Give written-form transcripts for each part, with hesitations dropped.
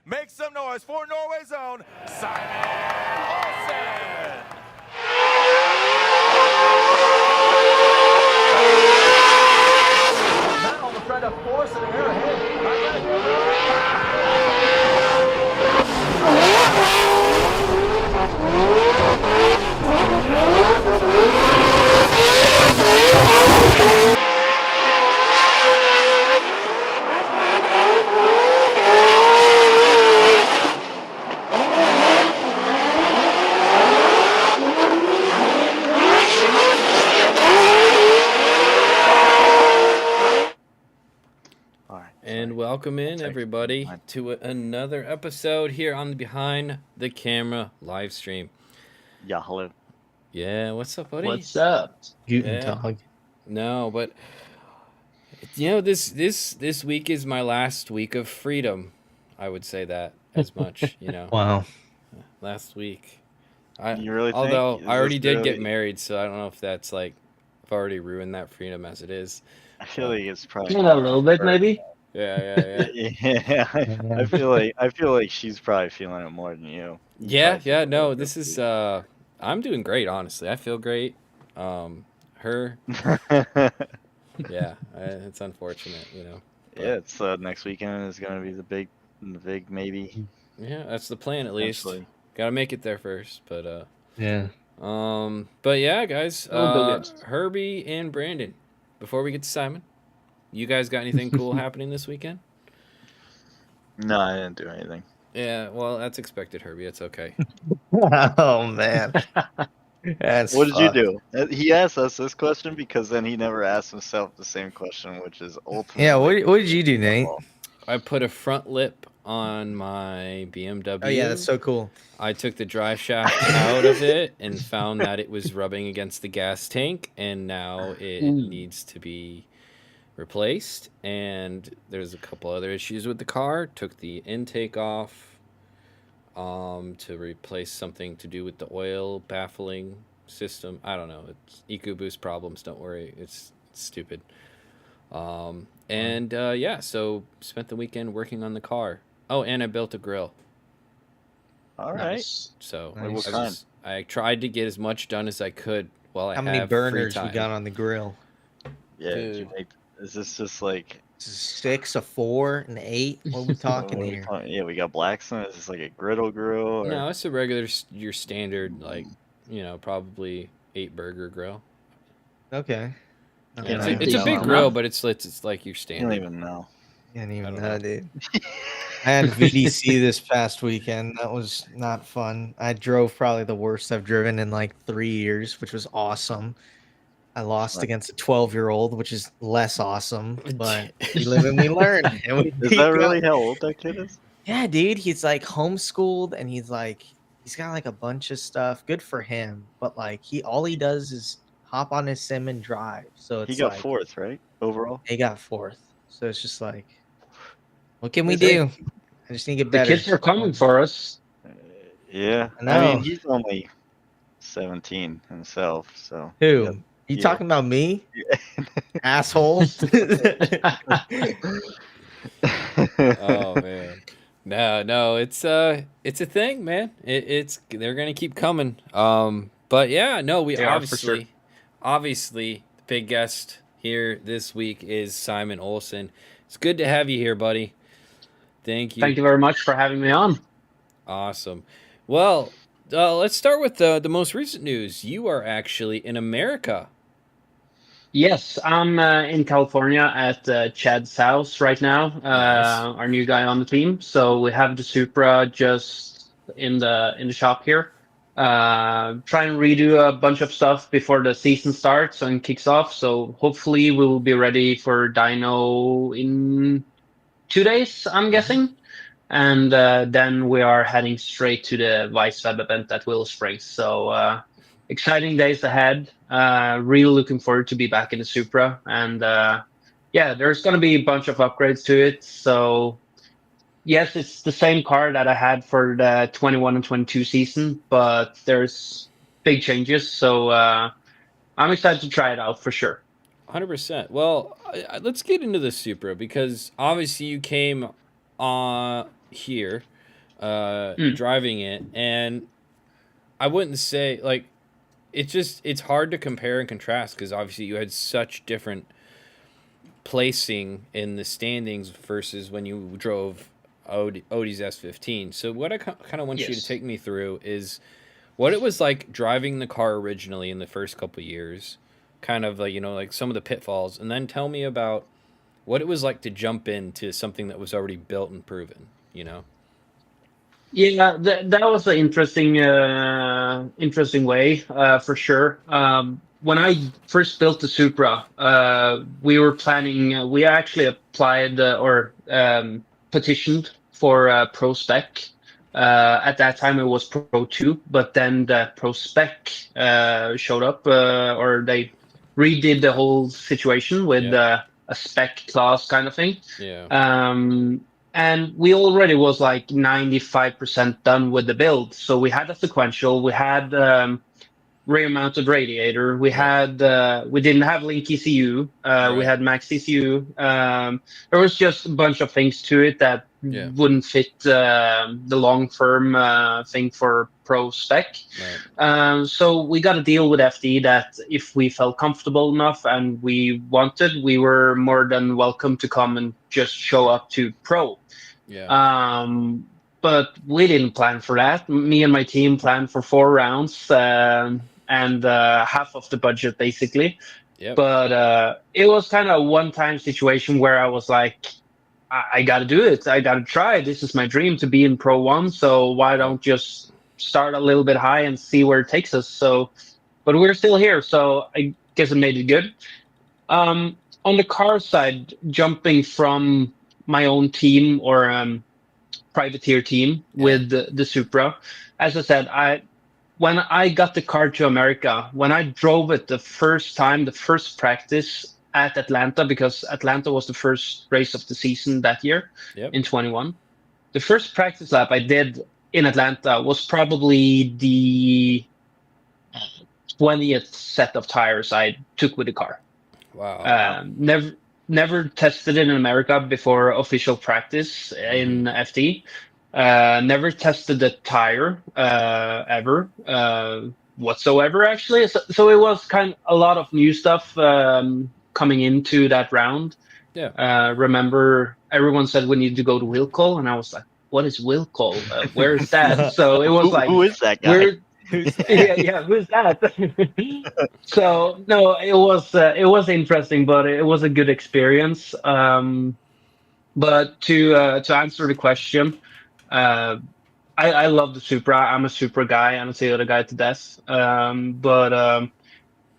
Make some noise for Norway's own Simen Olsen. Now we're trying to force it here ahead. And welcome in, everybody, to another episode here on the Behind the Camera live stream. Yeah, hello. Yeah, what's up, buddy? What's up? Guten Tag. No, but you know, this week is my last week of freedom. I would say that as much, you know. Wow. Last week. You really think? Although Is I already this did get really- married, so I don't know if that's like I've already ruined that freedom as it is. I feel like it's probably A little bit, maybe. Yeah. Yeah, I feel like she's probably feeling it more than you. Yeah. No, this is I'm doing great, honestly. I feel great. Her, yeah, it's unfortunate, you know. But, yeah, it's next weekend is gonna be the big maybe. yeah, that's the plan at least. Actually. Gotta make it there first, but Yeah. but yeah, guys, We'll do it. Herbie and Brandon. Before we get to Simon, you guys got anything cool happening this weekend? No, I didn't do anything. Yeah, well, that's expected, Herbie. It's okay. Oh man. That's What did fucked. you do? He asked us this question because then he never asked himself the same question, which is ultimately. Yeah. What did you do, Nate? I put a front lip on my BMW. Oh yeah, that's so cool. I took the drive shaft out of it and found that it was rubbing against the gas tank, and now it needs to be replaced. And there's a couple other issues with the car. Took the intake off to replace something to do with the oil baffling system. I don't know. It's EcoBoost problems. Don't worry. It's stupid. And yeah, so spent the weekend working on the car. Oh, and I built a grill. All right. Nice. So Nice. What kind? I tried to get as much done as I could while I How have many burners free you time. got on the grill? Yeah. Did you Dude. make? Is this just like? 6, a 4, an 8. What are we talking what are we here? talking- Yeah, we got Blackstone. Is this like a griddle grill? Or... No, it's a regular, your standard, like, you know, probably 8 burger grill. Okay. Yeah, It's, I a, it's a don't big know. grill, but it's like your I don't standard. even know. Can't I even don't know, know. dude. I had VDC this past weekend. That was not fun. I drove probably the worst I've driven in like 3 years, which was awesome. I lost Right. against a 12-year-old, which is less awesome, but we live and we learn. And we Is keep that going. really how old that kid is? Yeah, dude. He's like homeschooled and he's got like a bunch of stuff. Good for him. But like all he does is hop on his sim and drive. So it's He got like, fourth, right? Overall. He got 4th. So it's just like, what can we Is it? do? I just need to get The better. kids are coming for us. Yeah. I know. mean, he's only 17 himself, so. Who? You Yeah. talking about me? Asshole. Oh man, no, it's a thing, man. It's they're gonna keep coming. But yeah, no, we They are for sure. obviously, the big guest here this week is Simen Olsen. It's good to have you here, buddy. Thank you. Thank you very much for having me on. Awesome. Well, let's start with the most recent news. You are actually in America. Yes, I'm in California at Chad's house right now, Nice. our new guy on the team. So we have the Supra just in the shop here. Try and redo a bunch of stuff before the season starts and kicks off. So hopefully we will be ready for dyno in 2 days, I'm guessing. And then we are heading straight to the Vice Web event at Willow Springs. So exciting days ahead. Really looking forward to be back in the Supra. And yeah, there's going to be a bunch of upgrades to it. So yes, it's the same car that I had for the 21 and 22 season, but there's big changes. So I'm excited to try it out for sure. 100%. Well, let's get into the Supra because obviously you came here driving it, and I wouldn't say like it's hard to compare and contrast because obviously you had such different placing in the standings versus when you drove Odie's S15. So what I kind of want you to Yes. take me through is what it was like driving the car originally in the first couple years, kind of like, you know, like some of the pitfalls, and then tell me about what it was like to jump into something that was already built and proven, you know? Yeah, that was an interesting way, for sure. When I first built the Supra, we were planning. We actually applied or petitioned for Pro Spec. At that time, it was Pro 2, but then the Pro Spec showed up, or they redid the whole situation with a spec class kind of thing. Yeah. And we already was like 95% done with the build. So we had a sequential, we had rear mounted radiator, we didn't have link ECU, we had max ECU. There was just a bunch of things to it that wouldn't fit the long firm thing for Pro Spec. So we got a deal with FD that if we felt comfortable enough and we wanted, we were more than welcome to come and just show up to Pro. But we didn't plan for that. Me and my team planned for 4 rounds and half of the budget basically. But it was kind of a one-time situation where I was like, I got to do it. I got to try. This is my dream to be in Pro 1. So why don't just start a little bit high and see where it takes us? So, but we're still here. So I guess it made it good. On the car side, jumping from my own team or privateer team with the Supra. As I said, when I got the car to America, when I drove it the first time, the first practice at Atlanta, because Atlanta was the first race of the season that year in 21. The first practice lap I did in Atlanta was probably the 20th set of tires I took with the car. Wow. Never tested it in America before official practice in FD. Never tested the tire ever whatsoever, actually. So it was kind of a lot of new stuff coming into that round. Remember, everyone said we need to go to will call, and I was like, "What is will call? Where is that?" So it was like, who is that guy? yeah, who's that? So no, it was interesting, but it was a good experience. But to answer the question, I love the Supra. I'm a Supra guy. I'm a Toyota guy to death. But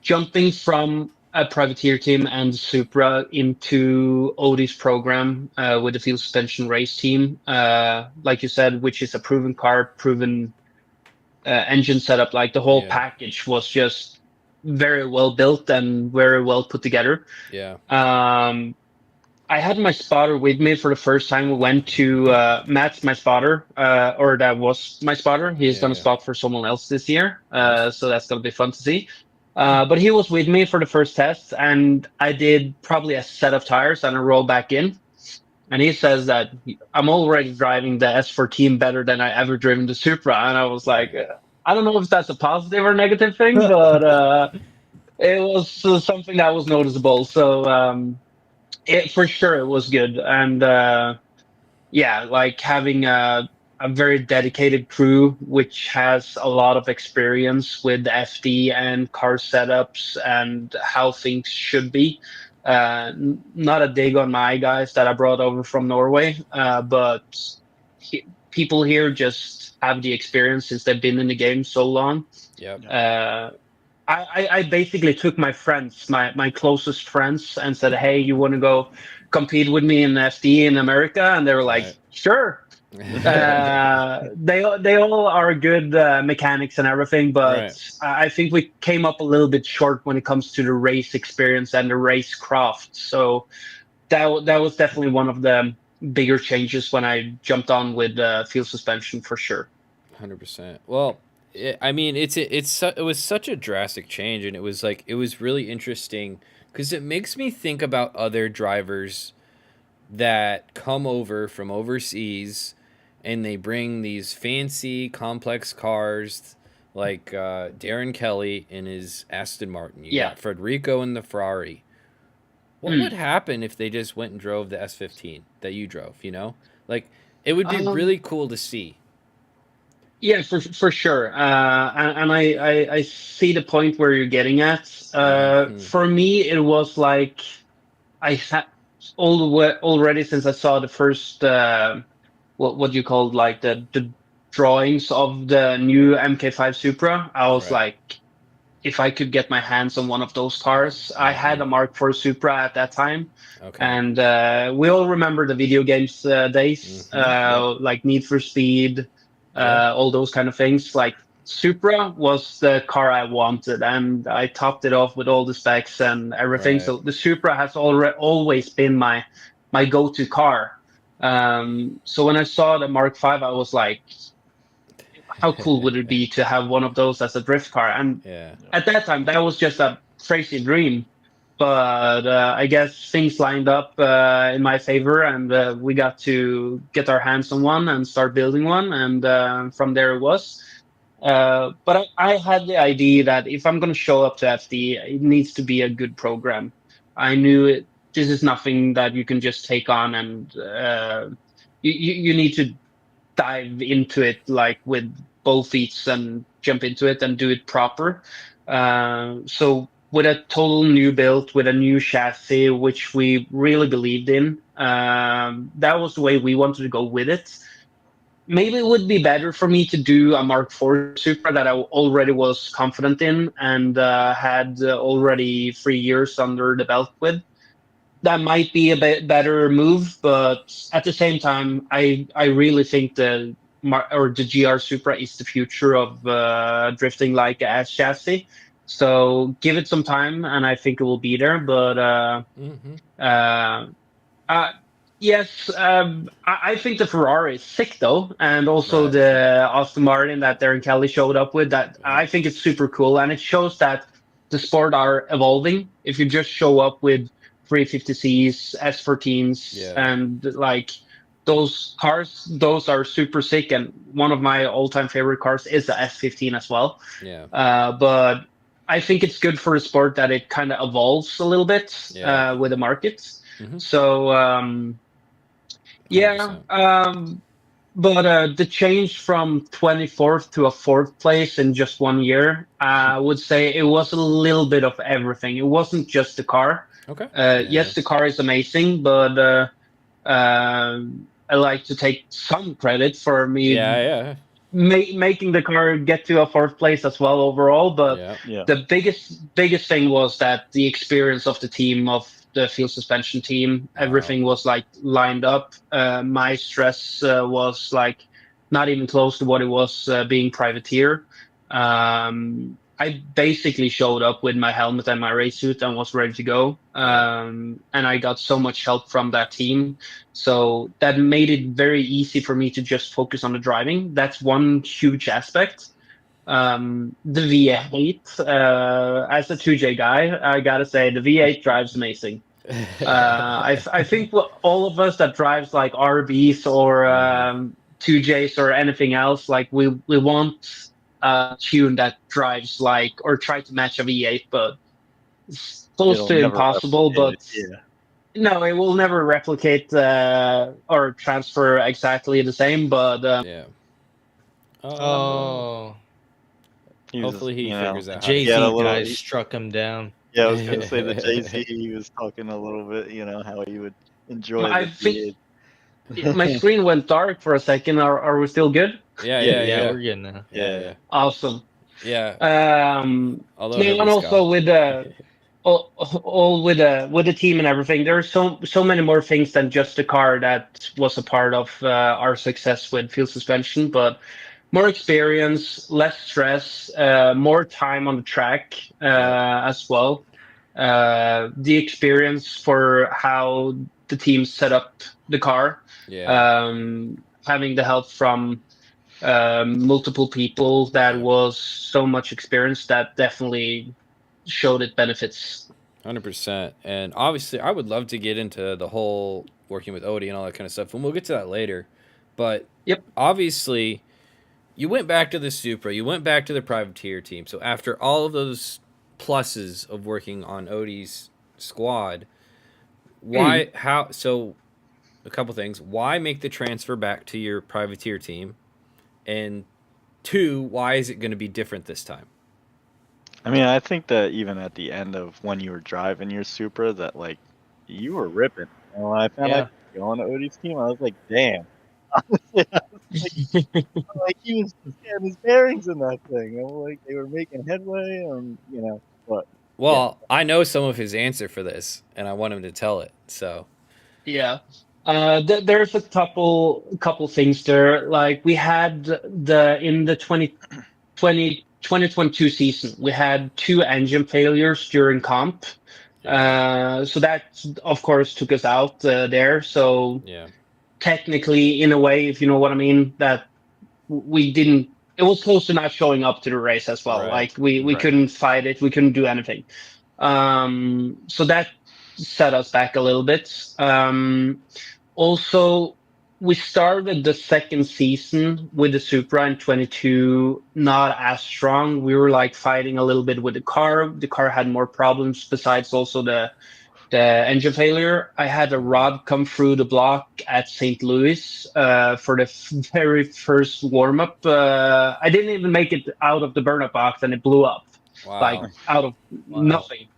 jumping from a privateer team and Supra into Odie's program with the field suspension race team, like you said, which is a proven car, proven engine setup, like the whole package was just very well built and very well put together. I had my spotter with me for the first time. We went to Matt's my spotter, or that was my spotter. He's done a spot for someone else this year, so that's gonna be fun to see. But he was with me for the first test, and I did probably a set of tires and I rolled back in. And he says that I'm already driving the S14 better than I ever driven the Supra, and I was like, I don't know if that's a positive or negative thing, but it was something that was noticeable. So it for sure it was good, and yeah, like having a very dedicated crew which has a lot of experience with FD and car setups and how things should be. Not a dig on my guys that I brought over from Norway, but people here just have the experience since they've been in the game so long. I basically took my friends, my closest friends, and said, "Hey, you want to go compete with me in FD in America?" And they were like, "Sure." They all are good mechanics and everything, but I think we came up a little bit short when it comes to the race experience and the race craft. So that was definitely one of the bigger changes when I jumped on with field suspension for sure. 100%. Well, I mean, it was such a drastic change, and it was really interesting because it makes me think about other drivers that come over from overseas and they bring these fancy, complex cars like Darren Kelly in his Aston Martin. You got Federico in the Ferrari. What would happen if they just went and drove the S15 that you drove? You know, like it would be really cool to see. Yeah, for sure. And I see the point where you're getting at. For me, it was like I had already since I saw the first what you call like the drawings of the new MK5 Supra. I was like, if I could get my hands on one of those cars. I had a Mark IV Supra at that time. Okay. And we all remember the video games days, like Need for Speed, all those kind of things. Like Supra was the car I wanted, and I topped it off with all the specs and everything. So the Supra has always been my go-to car. So when I saw the Mark V, I was like, how cool would it be to have one of those as a drift car? And at that time, that was just a crazy dream. But I guess things lined up in my favor, and we got to get our hands on one and start building one. And from there it was. But I had the idea that if I'm going to show up to FD, it needs to be a good program. I knew this is nothing that you can just take on, and you need to dive into it like with both feet and jump into it and do it proper. So with a total new build, with a new chassis, which we really believed in, that was the way we wanted to go with it. Maybe it would be better for me to do a Mark IV Supra that I already was confident in and had already 3 years under the belt with. That might be a bit better move, but at the same time, I really think the GR Supra is the future of drifting like a S chassis. So give it some time, and I think it will be there. But yes, I think the Ferrari is sick though, and also the Aston Martin that Darren Kelly showed up with. That I think it's super cool, and it shows that the sport are evolving. If you just show up with 350Cs, S14s, and like those cars, those are super sick. And one of my all-time favorite cars is the S15 as well. Yeah. But I think it's good for a sport that it kind of evolves a little bit with the markets. So but the change from 24th to a 4th place in just 1 year, I would say it was a little bit of everything. It wasn't just the car. Okay. Yes, the car is amazing, but I like to take some credit for me making the car get to a 4th place as well overall. But the biggest thing was that the experience of the team, of the field suspension team, everything was like lined up. My stress was like not even close to what it was being privateer. I basically showed up with my helmet and my race suit and was ready to go. And I got so much help from that team. So that made it very easy for me to just focus on the driving. That's one huge aspect. The V8, as a 2J guy, I gotta say the V8 drives amazing. I think all of us that drives like RBs or 2Js or anything else, like we want a tune that drives like or try to match a V8, but it's close to impossible. But no, it will never replicate or transfer exactly the same. But hopefully he figures out. Jay-Z guys struck him down. Yeah, I was gonna say the Jay-Z. He was talking a little bit, how he would enjoy. I think my screen went dark for a second. Are we still good? Yeah, we're good now. Yeah. Awesome. Yeah. And also with all with the team and everything, there are so many more things than just the car that was a part of our success with field suspension, but more experience, less stress, more time on the track as well. The experience for how the team set up the car, having the help from multiple people that was so much experience that definitely showed it benefits. 100%. And obviously I would love to get into the whole working with Odie and all that kind of stuff, and we'll get to that later. But Yep. obviously, you went back to the Supra, you went back to the privateer team. So after all of those pluses of working on Odie's squad, why? How? So a couple things. Why make the transfer back to your privateer team? And two, why is it going to be different this time? I mean, I think that even at the end of when you were driving your Supra, that like you were ripping. And when I found out you were going to Odie's team, I was like, damn. Honestly, I was like he was just getting his bearings in that thing. I'm like they were making headway, but Well, I know some of his answer for this, and I want him to tell it. So Yeah. There's a couple things there. Like we had in the 2022 season, we had two engine failures during comp. So that of course took us out there. So yeah, technically, in a way, if you know what I mean, that we didn't. It was close to not showing up to the race as well. Right. Like we Right. couldn't fight it. We couldn't do anything. So that set us back a little bit. Also, we started the second season with the Supra in 22 not as strong. We were like fighting a little bit with the car. The car had more problems besides also the engine failure. I had a rod come through the block at St. Louis for the very first warm up. I didn't even make it out of the burnup box and it blew up like wow, out of nothing.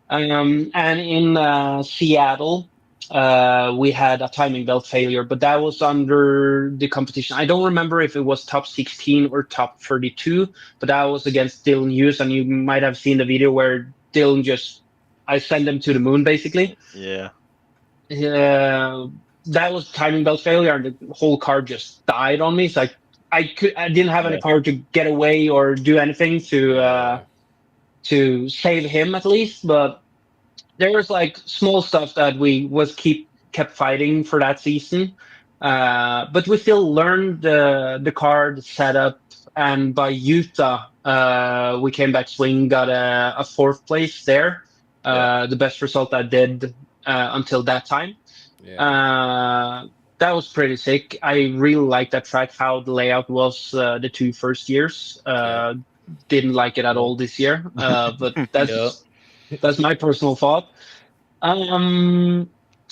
And in Seattle, we had a timing belt failure, but that was under the competition. I don't remember if it was top 16 or top 32, but that was against Dylan Hughes. And you might have seen the video where Dylan I sent him to the moon basically. yeah. That was timing belt failure, and the whole car just died on me. It's like I didn't have any power to get away or do anything to save him at least, but there was like small stuff that we kept fighting for that season. But we still learned the car, the setup, and by Utah, we came back swing, got a fourth place there. The best result I did until that time. That was pretty sick. I really liked that track, how the layout was the two first years. Didn't like it at all this year, but that's my personal thought. Um,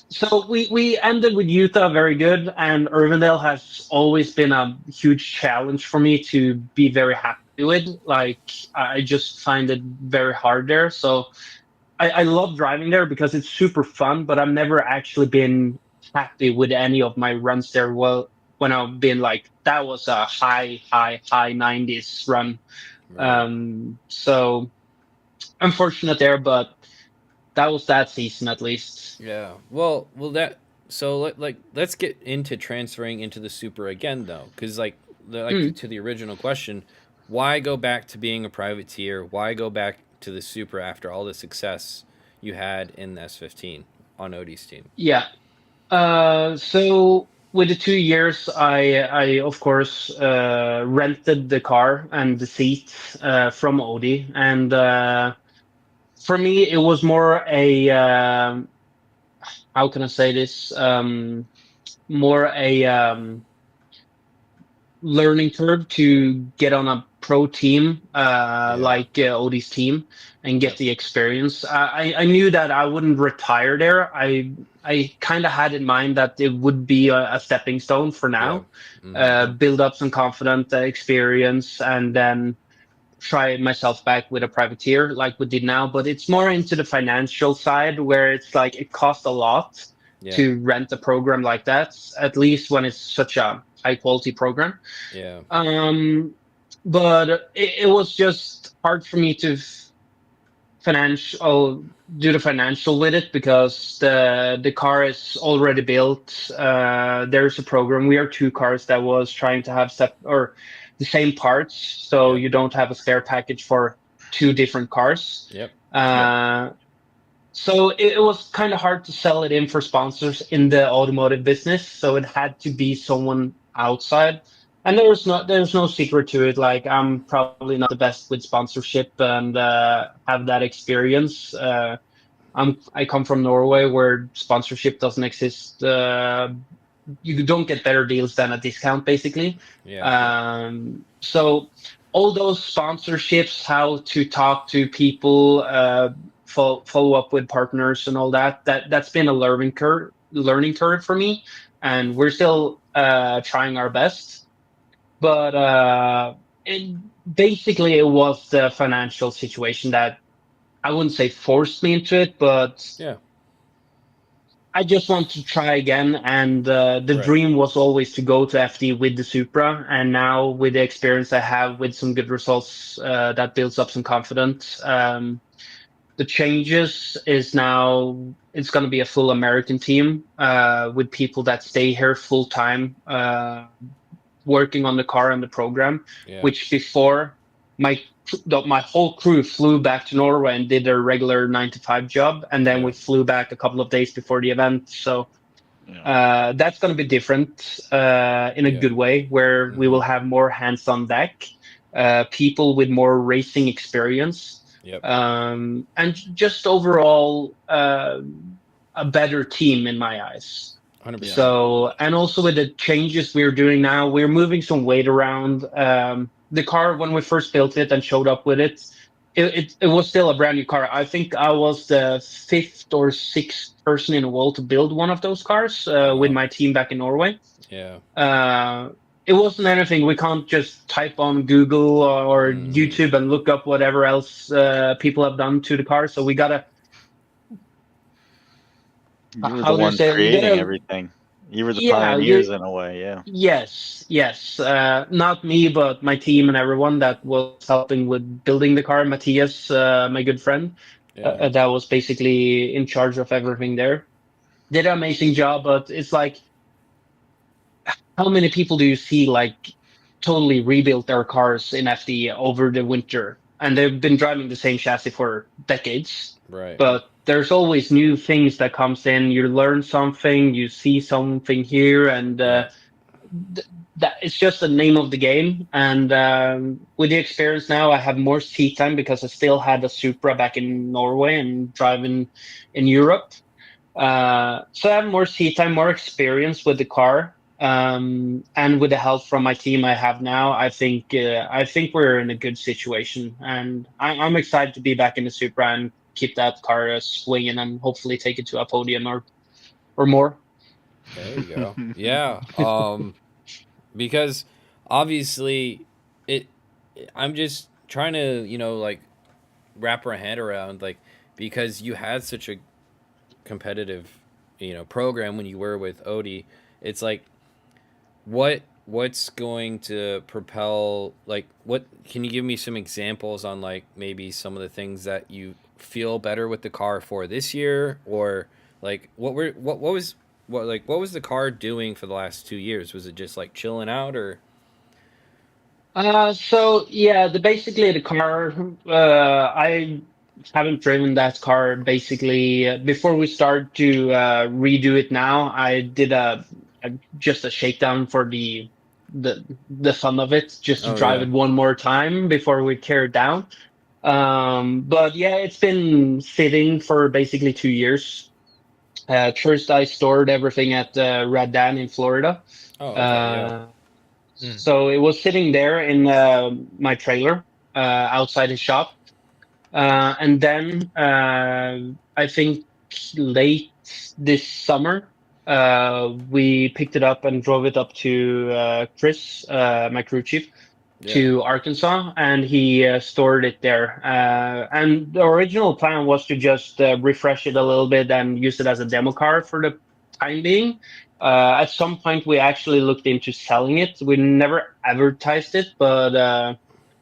so we ended with Utah very good, and Irvindale has always been a huge challenge for me to be very happy with. Like I just find it very hard there. So I love driving there because it's super fun, but I've never actually been happy with any of my runs there. Well, when I've been like that was a high 90s run. So unfortunate there, but that was that season at least. Yeah. Well, that. So let's get into transferring into the Super again though, because to the original question, why go back to being a privateer? Why go back to the Super after all the success you had in the S15 on Odie's team? Yeah. So with the 2 years, I of course rented the car and the seat from Odie, and for me it was more a how can I say this? More a learning curve to get on a pro team like Odie's team and get the experience. I knew that I wouldn't retire there. I kind of had in mind that it would be a stepping stone for now. Build up some confident experience and then try myself back with a privateer like we did now. But it's more into the financial side where it's like it costs a lot to rent a program like that, at least when it's such a high quality program. Yeah. But it was just hard for me to do the financial with it because the car is already built. There's a program. We are two cars that was trying to have the same parts, so you don't have a spare package for two different cars. So it was kind of hard to sell it in for sponsors in the automotive business. So it had to be someone outside. And there's no secret to it. Like I'm probably not the best with sponsorship and have that experience. I come from Norway where sponsorship doesn't exist you don't get better deals than a discount, basically. Yeah. So all those sponsorships, how to talk to people, follow up with partners, and all that's been a learning curve for me, and we're still trying our best. But it basically it was the financial situation that I wouldn't say forced me into it, but Yeah. I just want to try again, and the Right. dream was always to go to FD with the Supra. And now, with the experience I have with some good results, that builds up some confidence. The changes is now it's going to be a full American team with people that stay here full time, working on the car and the program. Yeah. Which before my my whole crew flew back to Norway and did their regular 9 to 5 job, and then Yeah. we flew back a couple of days before the event. So Yeah. that's going to be different in a Yeah. good way, where we will have more hands on deck, people with more racing experience, Yep. and just overall a better team in my eyes. 100%. So, and also with the changes we're doing now, we're moving some weight around. The car, when we first built it and showed up with it, it was still a brand new car. I think I was the fifth or sixth person in the world to build one of those cars Oh, with wow. my team back in Norway. Yeah. It wasn't anything. We can't just type on Google or Mm. YouTube and look up whatever else people have done to the car. So we gotta, You were the how do you one say it? We creating gotta, everything. You were the yeah, pioneers in a way, yeah. yes, yes. Not me, but my team and everyone that was helping with building the car. Matthias, my good friend, Yeah. that was basically in charge of everything there. Did an amazing job, but it's like, how many people do you see like totally rebuild their cars in FD over the winter? And they've been driving the same chassis for decades, Right. but there's always new things that comes in. You learn something, you see something here, and Yeah. that it's just the name of the game. And with the experience now, I have more seat time because I still had a Supra back in Norway and driving in Europe. So I have more seat time, more experience with the car, and with the help from my team I have now, I think we're in a good situation, and I'm excited to be back in the Supra and keep that car swinging and hopefully take it to a podium or more. There you go. Yeah. Because obviously it I'm just trying to, like wrap our head around, like, because you had such a competitive, program when you were with Odie. It's like, what's going to propel, like, what can you give me some examples on, like, maybe some of the things that you feel better with the car for this year, or like what was the car doing for the last 2 years? Was it just like chilling out, or So yeah, basically the car. I haven't driven that car basically before we start to redo it. Now I did just a shakedown for the fun of it, just to oh drive yeah. it one more time before we tear it down. But yeah, it's been sitting for basically 2 years. First, I stored everything at Red Dan in Florida. Oh, okay, yeah. Uh, Mm. so it was sitting there in my trailer outside his shop. And then I think late this summer, we picked it up and drove it up to Chris, my crew chief, Yeah. to Arkansas, and he stored it there. And the original plan was to just refresh it a little bit and use it as a demo car for the time being. At some point, we actually looked into selling it. We never advertised it, but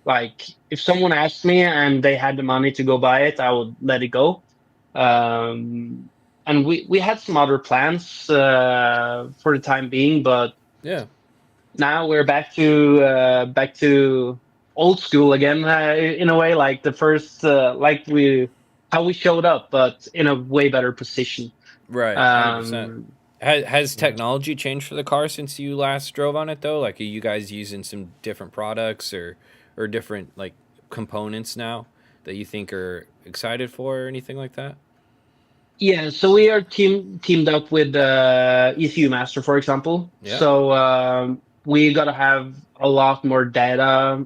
like, if someone asked me and they had the money to go buy it, I would let it go. And we had some other plans for the time being, but Yeah. now we're back to old school again, in a way, like the first, like we how we showed up, but in a way better position. Right. 100%. Um, Has Yeah. technology changed for the car since you last drove on it, though? Like, are you guys using some different products, or different, like, components now that you think are excited for, or anything like that? Yeah, so we are teamed up with ECU Master, for example. Yeah. So we gotta have a lot more data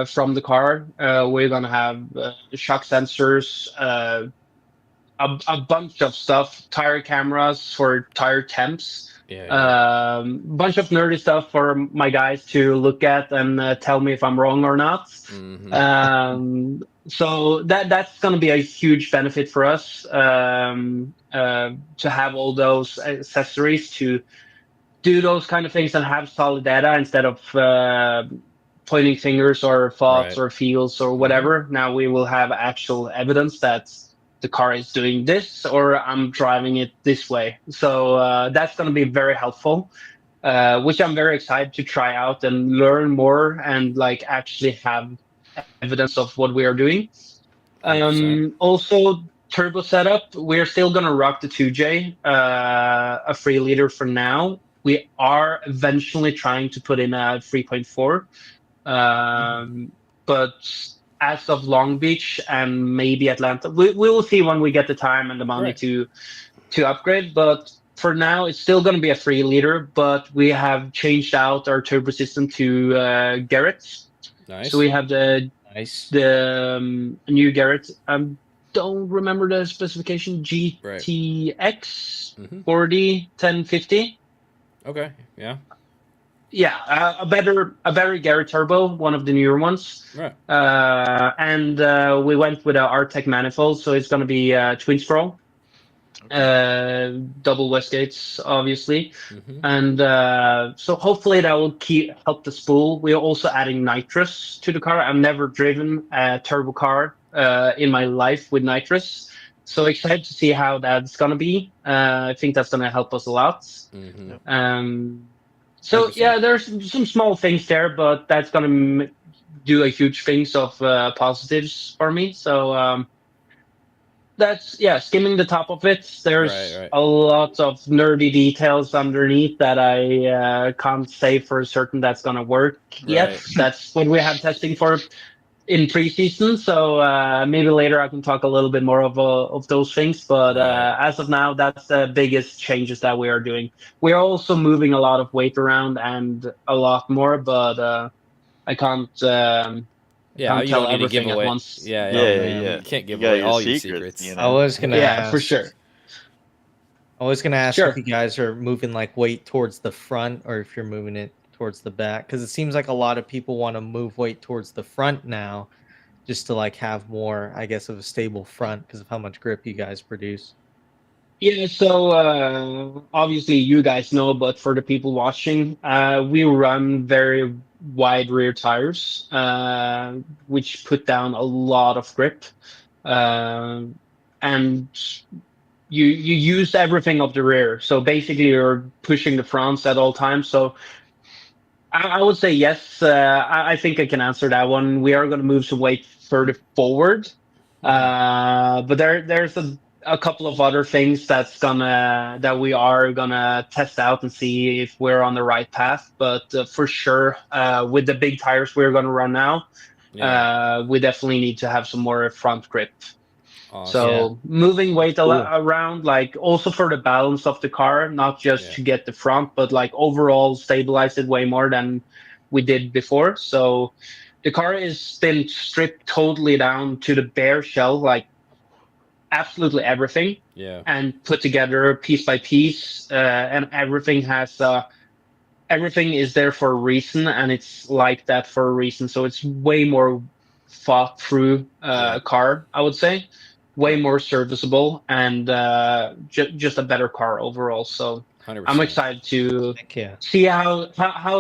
from the car. We're gonna have shock sensors, a bunch of stuff, tire cameras for tire temps, Yeah. bunch of nerdy stuff for my guys to look at and tell me if I'm wrong or not. Mm-hmm. So that's going to be a huge benefit for us to have all those accessories to do those kind of things and have solid data instead of pointing fingers or thoughts Right. or feels or Mm-hmm. whatever. Now we will have actual evidence that the car is doing this or I'm driving it this way. So that's going to be very helpful, which I'm very excited to try out and learn more and like actually have evidence of what we are doing. 100%. Also, turbo setup, we're still going to rock the 2J, a 3 liter for now. We are eventually trying to put in a 3.4. But as of Long Beach and maybe Atlanta, we will see when we get the time and the money Right. to upgrade. But for now, it's still going to be a 3 liter, but we have changed out our turbo system to Garrett's. So Nice. we have the Nice. new Garrett. Don't remember the specification. Right. GTX Mm-hmm. 40 1050. Okay. Yeah. Yeah, a better Garrett turbo, one of the newer ones. Right. And we went with a Artec manifold, so it's going to be twin scroll, double Westgates, obviously. Mm-hmm. And so hopefully that will help the spool. We're also adding nitrous to the car. I've never driven a turbo car in my life with nitrous, so excited to see how that's gonna be. I think that's gonna help us a lot. Mm-hmm. Um, so 100%. yeah, there's some small things there, but that's gonna do a huge things of positives for me. So that's yeah, skimming the top of it. Right. There's Right. a lot of nerdy details underneath that I can't say for certain that's gonna work yet. Right. That's what we have testing for in preseason. So maybe later I can talk a little bit more of those things. But Right. as of now, that's the biggest changes that we are doing. We are also moving a lot of weight around and a lot more, but I Yeah. can't You tell don't need to give everything at away. once. Yeah. Oh Yeah. man, You can't You give got away your all your secrets, secrets. I was gonna Yeah, for ask. sure. I was gonna ask if Sure. you guys are moving like weight towards the front or if you're moving it towards the back, because it seems like a lot of people want to move weight towards the front now, just to like have more, I guess, of a stable front because of how much grip you guys produce. Yeah, so obviously you guys know, but for the people watching, we run very wide rear tires, which put down a lot of grip, uh, and you use everything of the rear. So basically, you're pushing the fronts at all times. So I would say yes. I think I can answer that one. We are going to move some weight further forward, Mm-hmm. but there's a couple of other things that we are gonna test out and see if we're on the right path. But for sure, with the big tires we're gonna run now, Yeah. we definitely need to have some more front grip. Awesome. Yeah, So moving that's weight cool. around, like also for the balance of the car, not just Yeah. to get the front, but like overall stabilize it way more than we did before. So the car is been stripped totally down to the bare shell, like absolutely everything, Yeah. and put together piece by piece, and everything is there for a reason, and it's like that for a reason. So it's way more thought through Yeah. car, I would say, way more serviceable, and just a better car overall. So I'm 100%. excited to Heck yeah. see how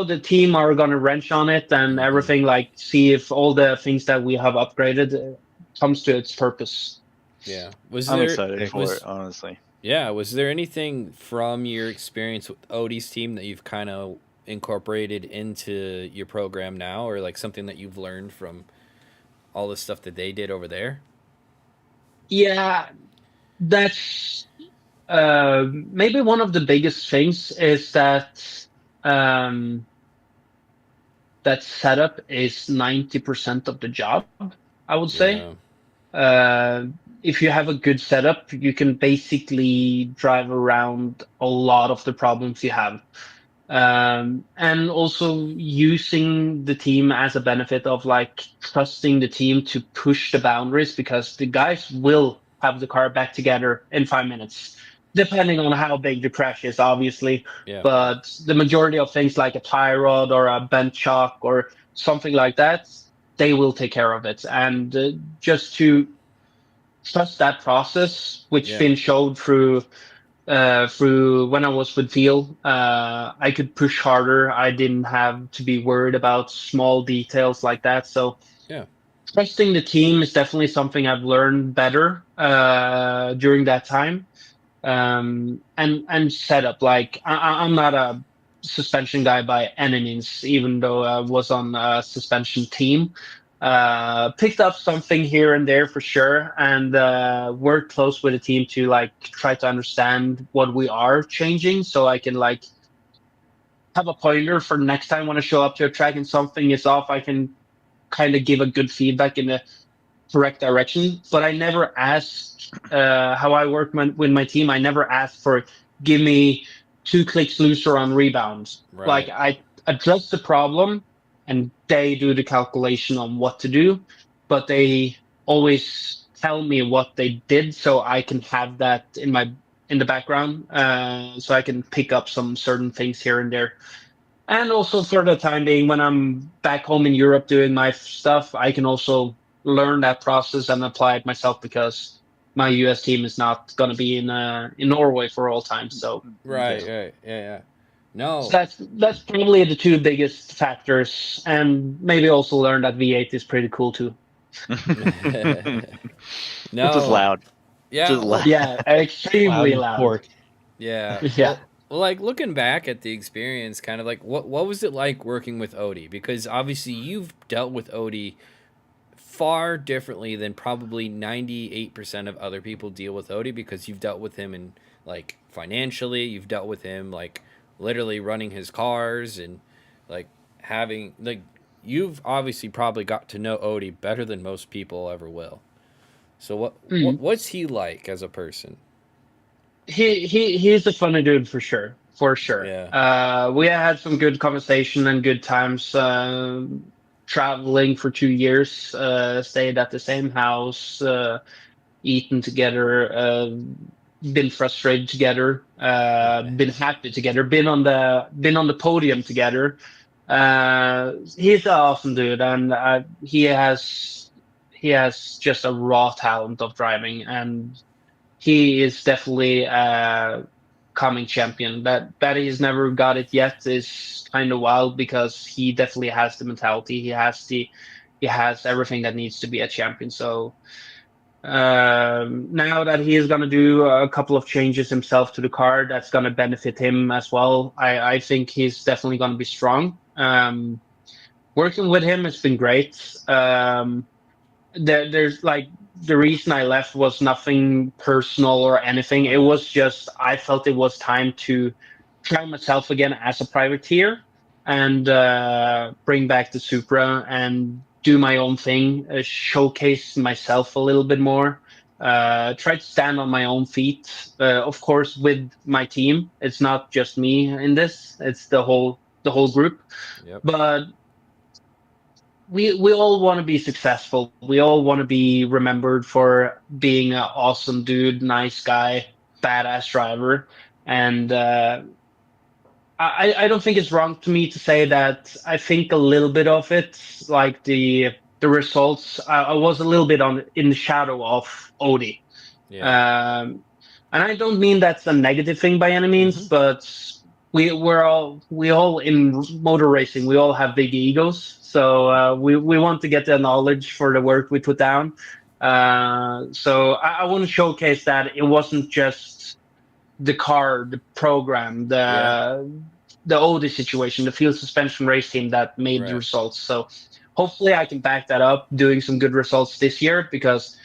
the team are gonna wrench on it and Mm-hmm. everything. Like see if all the things that we have upgraded comes to its purpose. Yeah. Was I'm there excited for it, was honestly. yeah, was there anything from your experience with Odie's team that you've kind of incorporated into your program now, or like something that you've learned from all the stuff that they did over there? Yeah, that's maybe one of the biggest things is that um, that setup is 90% of the job, I would say. Yeah. Uh, if you have a good setup, you can basically drive around a lot of the problems you have. And also using the team as a benefit of like trusting the team to push the boundaries because the guys will have the car back together in 5 minutes, depending on how big the crash is, obviously. Yeah. But the majority of things like a tie rod or a bent shock or something like that, they will take care of it. And just to trust that process, which Yeah. been showed through when I was with Thiel, I could push harder. I didn't have to be worried about small details like that. So Yeah. trusting the team is definitely something I've learned better during that time. And setup. Like I'm not a suspension guy by any means, even though I was on a suspension team. Picked up something here and there for sure, and worked close with the team to like try to understand what we are changing, so I can like have a pointer for next time when I show up to a track and something is off. I can kind of give a good feedback in the correct direction. But I never asked how I work with my team. I never asked for give me 2 clicks looser on rebounds. Like Right. I address the problem and they do the calculation on what to do, but they always tell me what they did so I can have that in the background, so I can pick up some certain things here and there. And also for the time being, when I'm back home in Europe doing my stuff, I can also learn that process and apply it myself because my US team is not going to be in Norway for all time. So, Right. Yeah. Right. Yeah. Yeah. so No. that's probably the 2 biggest factors, and maybe also learn that V8 is pretty cool too. It's just No. loud. Yeah. Just Well. loud. Yeah, Loud extremely and loud. torque. Yeah. Yeah. Well, like looking back at the experience, kind of like what was it like working with Odie? Because obviously you've dealt with Odie far differently than probably 98% of other people deal with Odie because you've dealt with him in like financially, you've dealt with him like literally running his cars and like having like you've obviously probably got to know Odie better than most people ever will. So Mm. what's he like as a person? He's a funny dude for sure, for sure. Yeah. We had some good conversation and good times. Traveling for 2 years, stayed at the same house, eaten together, been frustrated together, been happy together, been on the podium together. He's an awesome dude, and he has just a raw talent of driving, and he is definitely a coming champion. That he's never got it yet is kind of wild because he definitely has the mentality. He has everything that needs to be a champion. So now that he is going to do a couple of changes himself to the car, that's going to benefit him as well. I think he's definitely going to be strong. Working with him has been great. There's like the reason I left was nothing personal or anything. It Uh-huh. was just I felt it was time to try myself again as a privateer and bring back the Supra and do my own thing, showcase myself a little bit more. Try to stand on my own feet, of course, with my team. It's not just me in this; it's the whole group. Yep. But we all want to be successful. We all want to be remembered for being an awesome dude, nice guy, badass driver. And I don't think it's wrong to me to say that I think a little bit of it, like the results, I was a little bit on in the shadow of Odie. Yeah. Um, and I don't mean that's a negative thing by any means, Mhm. but we all in motor racing, we all have big egos, so we want to get the knowledge for the work we put down. So I want to showcase that it wasn't just the car, the program, Yeah. the Audi situation, the field suspension race team that made the Right. results. So hopefully I can back that up, doing some good results this year because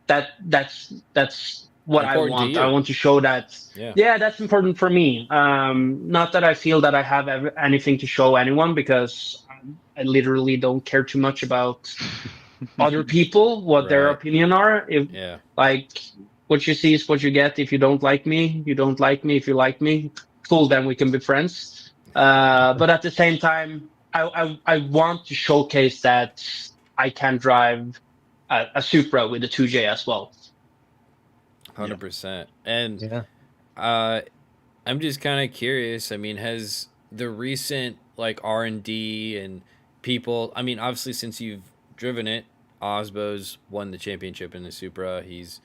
that's what I Important to want. I you. want to show that. Yeah. Yeah, that's important for me. Not that I feel that I have anything to show anyone because I literally don't care too much about other people, what their Right. opinion are. If Yeah. like what you see is what you get. If you don't like me, you don't like me. If you like me, cool, then we can be friends. But at the same time, I want to showcase that I can drive a Supra with a 2J as well. 100%. And Yeah. I'm just kind of curious. I mean, has the recent like R&D and people, I mean, obviously since you've driven it, Osbo's won the championship in the Supra. He's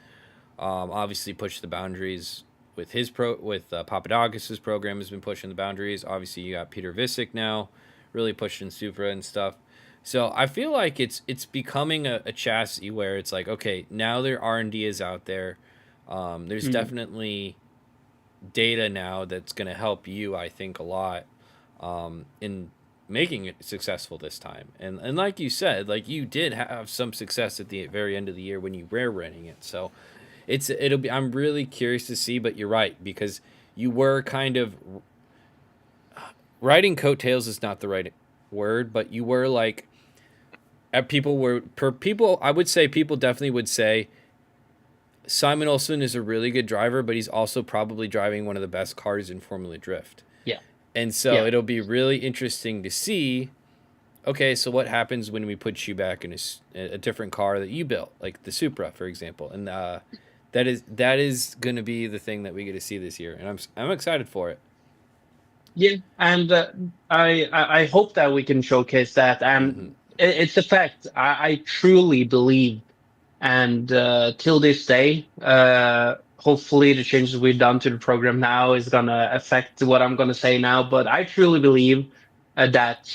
obviously pushed the boundaries with his Papadakis's program has been pushing the boundaries. Obviously, you got Peter Visick now, really pushing Supra and stuff. So I feel like it's becoming a chassis where it's like, okay, now their R&D is out there. There's definitely data now that's going to help you, I think, a lot in making it successful this time. And like you said, like you did have some success at the very end of the year when you were renting it. So I'm really curious to see, but you're right, because you were kind of riding coattails is not the right word, but you were like I would say people definitely would say Simen Olsen is a really good driver, but he's also probably driving one of the best cars in Formula Drift. Yeah. And so Yeah. it'll be really interesting to see, okay, so what happens when we put you back in a different car that you built, like the Supra, for example. And that is going to be the thing that we get to see this year, and I'm excited for it. Yeah, and I hope that we can showcase that, and it's a fact. I truly believe, and till this day, hopefully the changes we've done to the program now is gonna affect what I'm gonna say now. But I truly believe that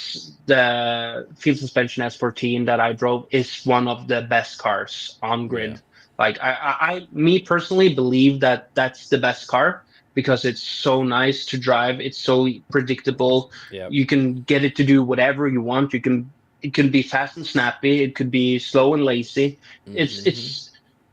the field suspension S14 that I drove is one of the best cars on grid. Yeah. Like me personally believe that that's the best car because it's so nice to drive. It's so predictable. Yep. You can get it to do whatever you want. It can be fast and snappy. It could be slow and lazy. It's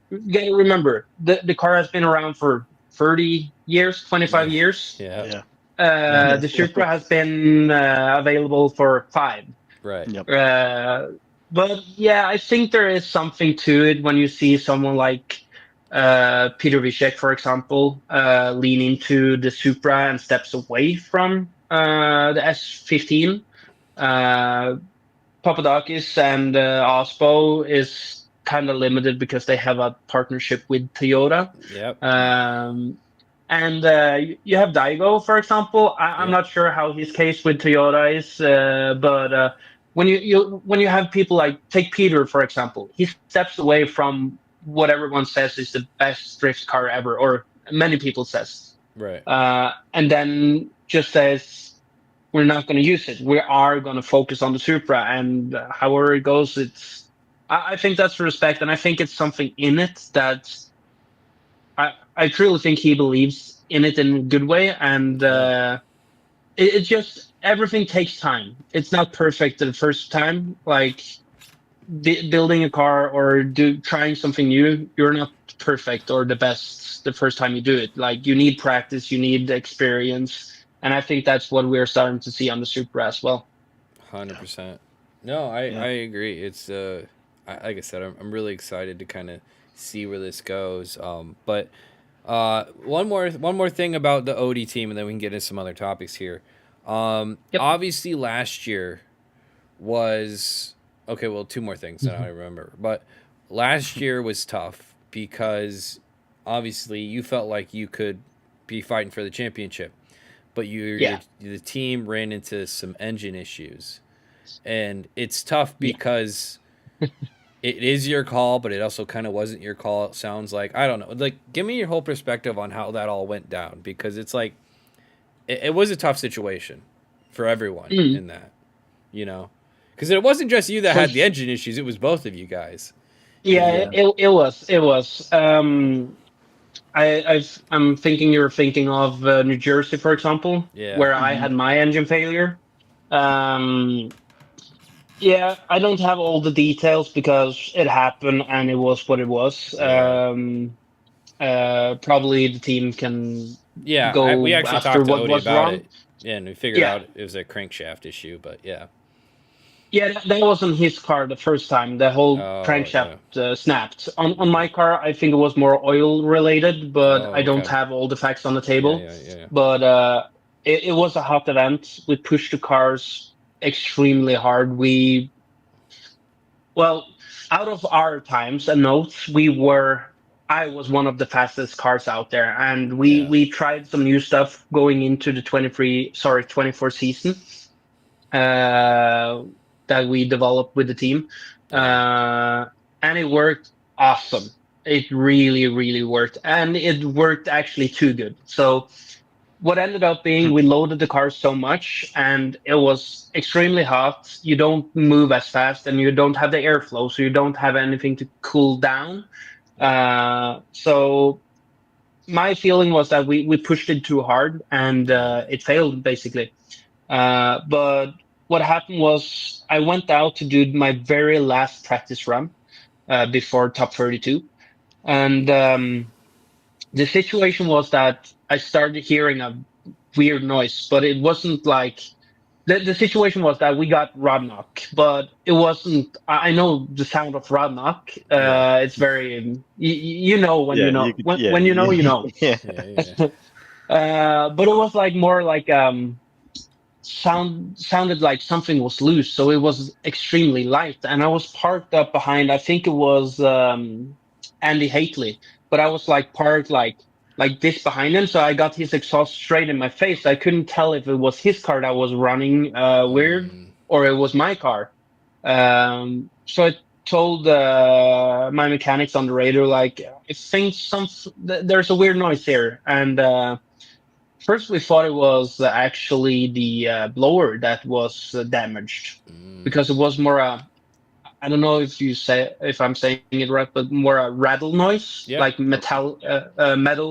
you gotta remember the car has been around for 30 years, 25 years. Yeah. The Supra has been available for 5. Right. Yep. But yeah, I think there is something to it when you see someone like Peter Visick, for example, lean into the Supra and steps away from the S15. Papadakis and Ospo is kind of limited because they have a partnership with Toyota. Yep. And you have Daigo, for example. I'm not sure how his case with Toyota is, but when you have people like take Peter, for example, he steps away from what everyone says is the best drift car ever, or many people says, Right. and then just says we're not going to use it. We are going to focus on the Supra, and however it goes, I think that's respect, and I think it's something in it that I truly think he believes in it in a good way, and it just everything takes time. It's not perfect the first time. Like building a car or trying something new, you're not perfect or the best the first time you do it. Like you need practice, you need experience, and I think that's what we're starting to see on the Supra as well. 100%. No, I agree. It's like I said, I'm really excited to kind of see where this goes. But one more thing about the OD team, and then we can get into some other topics here. Obviously, last year was okay. Well, 2 more things that I remember, but last year was tough because obviously you felt like you could be fighting for the championship, but the team ran into some engine issues, and it's tough because. It is your call, but it also kind of wasn't your call. It sounds like, I don't know. Like, give me your whole perspective on how that all went down, because it's like, it was a tough situation for everyone in that, because it wasn't just you that had the engine issues. It was both of you guys. Yeah. It was. I'm thinking you're thinking of New Jersey, for example, where I had my engine failure. Yeah, I don't have all the details because it happened and it was what it was. Probably the team can go we actually after talked to what Odie was about wrong. it. Yeah, and we figured out it was a crankshaft issue, but yeah. Yeah, that wasn't his car the first time. The whole Oh, crankshaft yeah. snapped. On my car, I think it was more oil related, but I Oh, don't okay. have all the facts on the Yeah, table. yeah, yeah. But it was a hot event. We pushed the cars extremely hard. Well, out of our times and notes, I was one of the fastest cars out there, and Yeah. we tried some new stuff going into the 24 season uh, that we developed with the team. Yeah. Uh, and it worked awesome. It really, really worked. And it worked actually too good. So what ended up being we loaded the car so much and it was extremely hot. You don't move as fast and you don't have the airflow, so you don't have anything to cool down. So my feeling was that we pushed it too hard and Yeah. it failed basically. But what happened was I went out to do my very last practice run before top 32. And the situation was that I started hearing a weird noise, but it wasn't like the situation was that we got rod knock, but it wasn't. I know the sound of rod knock. Yeah. It's very, you know, when you Yeah, you know, could. Yeah, when you know, you know. yeah. Yeah, yeah. But it was like more like sounded like something was loose, so it was extremely light. And I was parked up behind, I think it was Andy Hatley, but I was like parked like this behind him, so I got his exhaust straight in my face. I couldn't tell if it was his car that was running weird Mm, or it was my car. So I told my mechanics on the radio, like, I think there's a weird noise here. And first, we thought it was actually the blower that was damaged mm. because it was more I don't know if I'm saying it right, but more a rattle noise, Yeah. like metal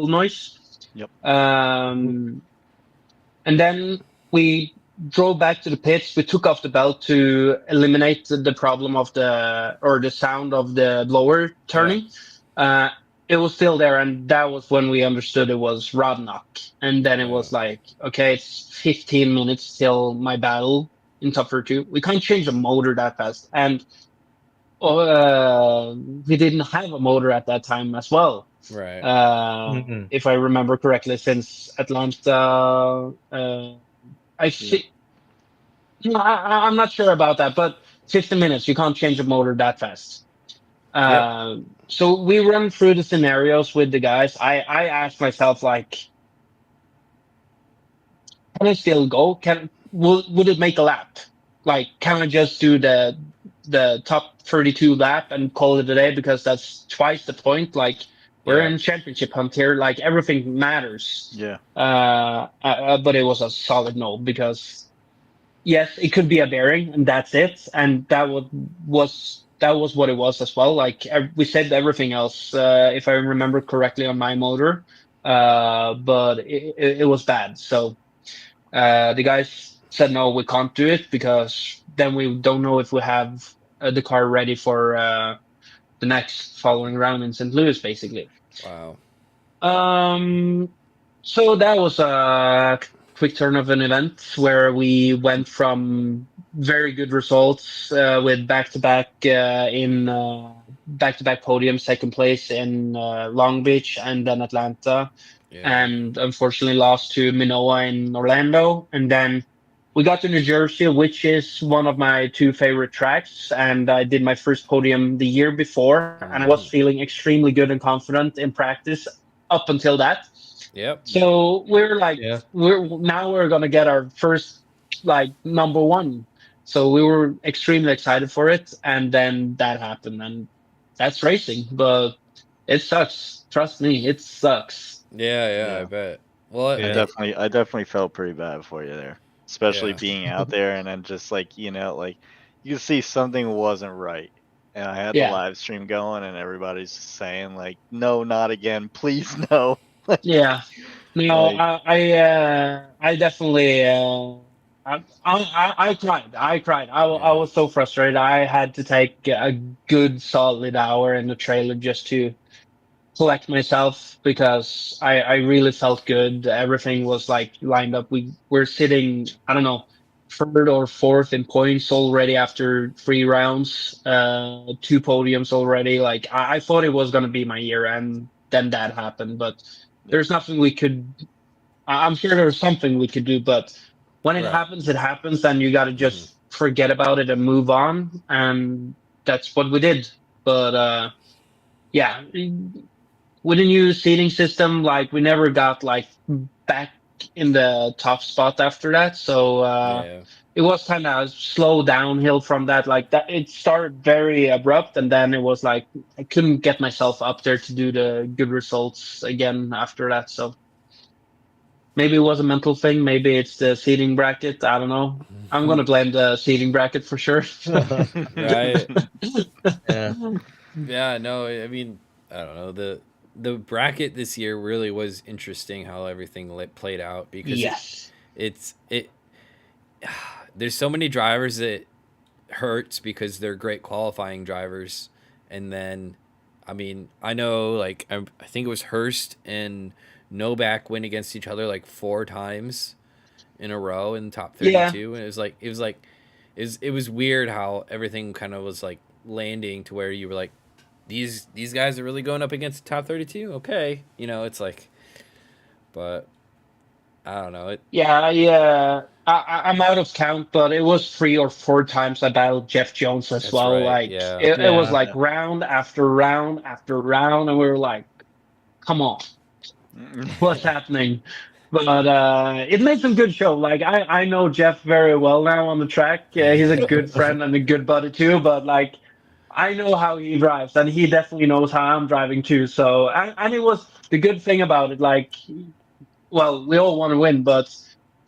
noise. Yep. Um, and then we drove back to the pits. We took off the belt to eliminate the problem of the sound of the blower Yeah. turning. Uh, it was still there, and that was when we understood it was rod knock. And then it Yeah. was like, okay, it's 15 minutes till my battle in top 2. We can't change the motor that fast, and we didn't have a motor at that time as well. Right. Mm-mm. If I remember correctly, since Atlanta, I Yeah. think no, I'm not sure about that, but 15 minutes, you can't change a motor that fast. Yep. So we run through the scenarios with the guys. I asked myself, like, can I still go? Would it make a lap? Like, can I just do the top 32 lap and call it a day? Because that's twice the point. Like, we're Yeah. in championship hunt here. Like, everything matters. Yeah. But it was a solid no because yes, it could be a bearing, and that's it. And that was what it was as well. Like we said everything else, if I remember correctly, on my motor, but it was bad. So the guys said no, we can't do it because then we don't know if we have the car ready for the next following round in St. Louis, basically. Wow. Um, so that was a quick turn of an event where we went from very good results with back-to-back podium, second place in Long Beach and then Atlanta, Yeah. and unfortunately lost to Minoa in Orlando, and then we got to New Jersey, which is one of my two favorite tracks, and I did my first podium the year before, and I was Hmm. feeling extremely good and confident in practice up until that. Yep. So we're like, Yeah. we're gonna get our first like number one. So we were extremely excited for it, and then that happened, and that's racing, but it sucks. Trust me, it sucks. Yeah, yeah, I Yeah. bet. Well, I Yeah. definitely felt pretty bad for you there, especially yeah. being out there and then just like like you could see something wasn't right, and I had the Yeah, live stream going, and everybody's saying like, "No, not again, please, no." yeah. No, Like, I definitely, I cried. I cried. I Yeah. was so frustrated. I had to take a good solid hour in the trailer just to collect myself because I really felt good. Everything was like lined up. We're sitting, I don't know, third or fourth in points already after 3 rounds, 2 podiums already. Like I thought it was gonna be my year, and then that happened. But there's nothing we could. I'm sure there's something we could do, but when it Right. happens, it happens, and you got to Mhm. just forget about it and move on. And that's what we did. But yeah, with a new seating system, like we never got like back in the top spot after that. So Yeah. it was kind of slow downhill from that. Like that, it started very abrupt, and then it was like I couldn't get myself up there to do the good results again after that. So maybe it was a mental thing. Maybe it's the seating bracket. I don't know. I'm gonna blame the seating bracket for sure. Right. Yeah. Yeah, no, I mean, I don't know. The bracket this year really was interesting how everything played out because Yes. it there's so many drivers that hurts because they're great qualifying drivers, and then I mean, I know like I think it was Hurst and Novak went against each other like 4 times in a row in the top Yeah. 32, and it was weird how everything kind of was like landing to where you were like these guys are really going up against the top 32. Okay, it's like, but I don't know it. Yeah, I'm out of count, but it was 3 or 4 times I battled Jeff Jones as That's well. right. Like Yeah. it was Yeah. like round after round after round, and we were like, "Come on, what's happening?" But it made some good show. Like I know Jeff very well now on the track. He's a good friend and a good buddy too. But like I know how he drives, and he definitely knows how I'm driving too. So and it was the good thing about it. Like well, we all want to win, but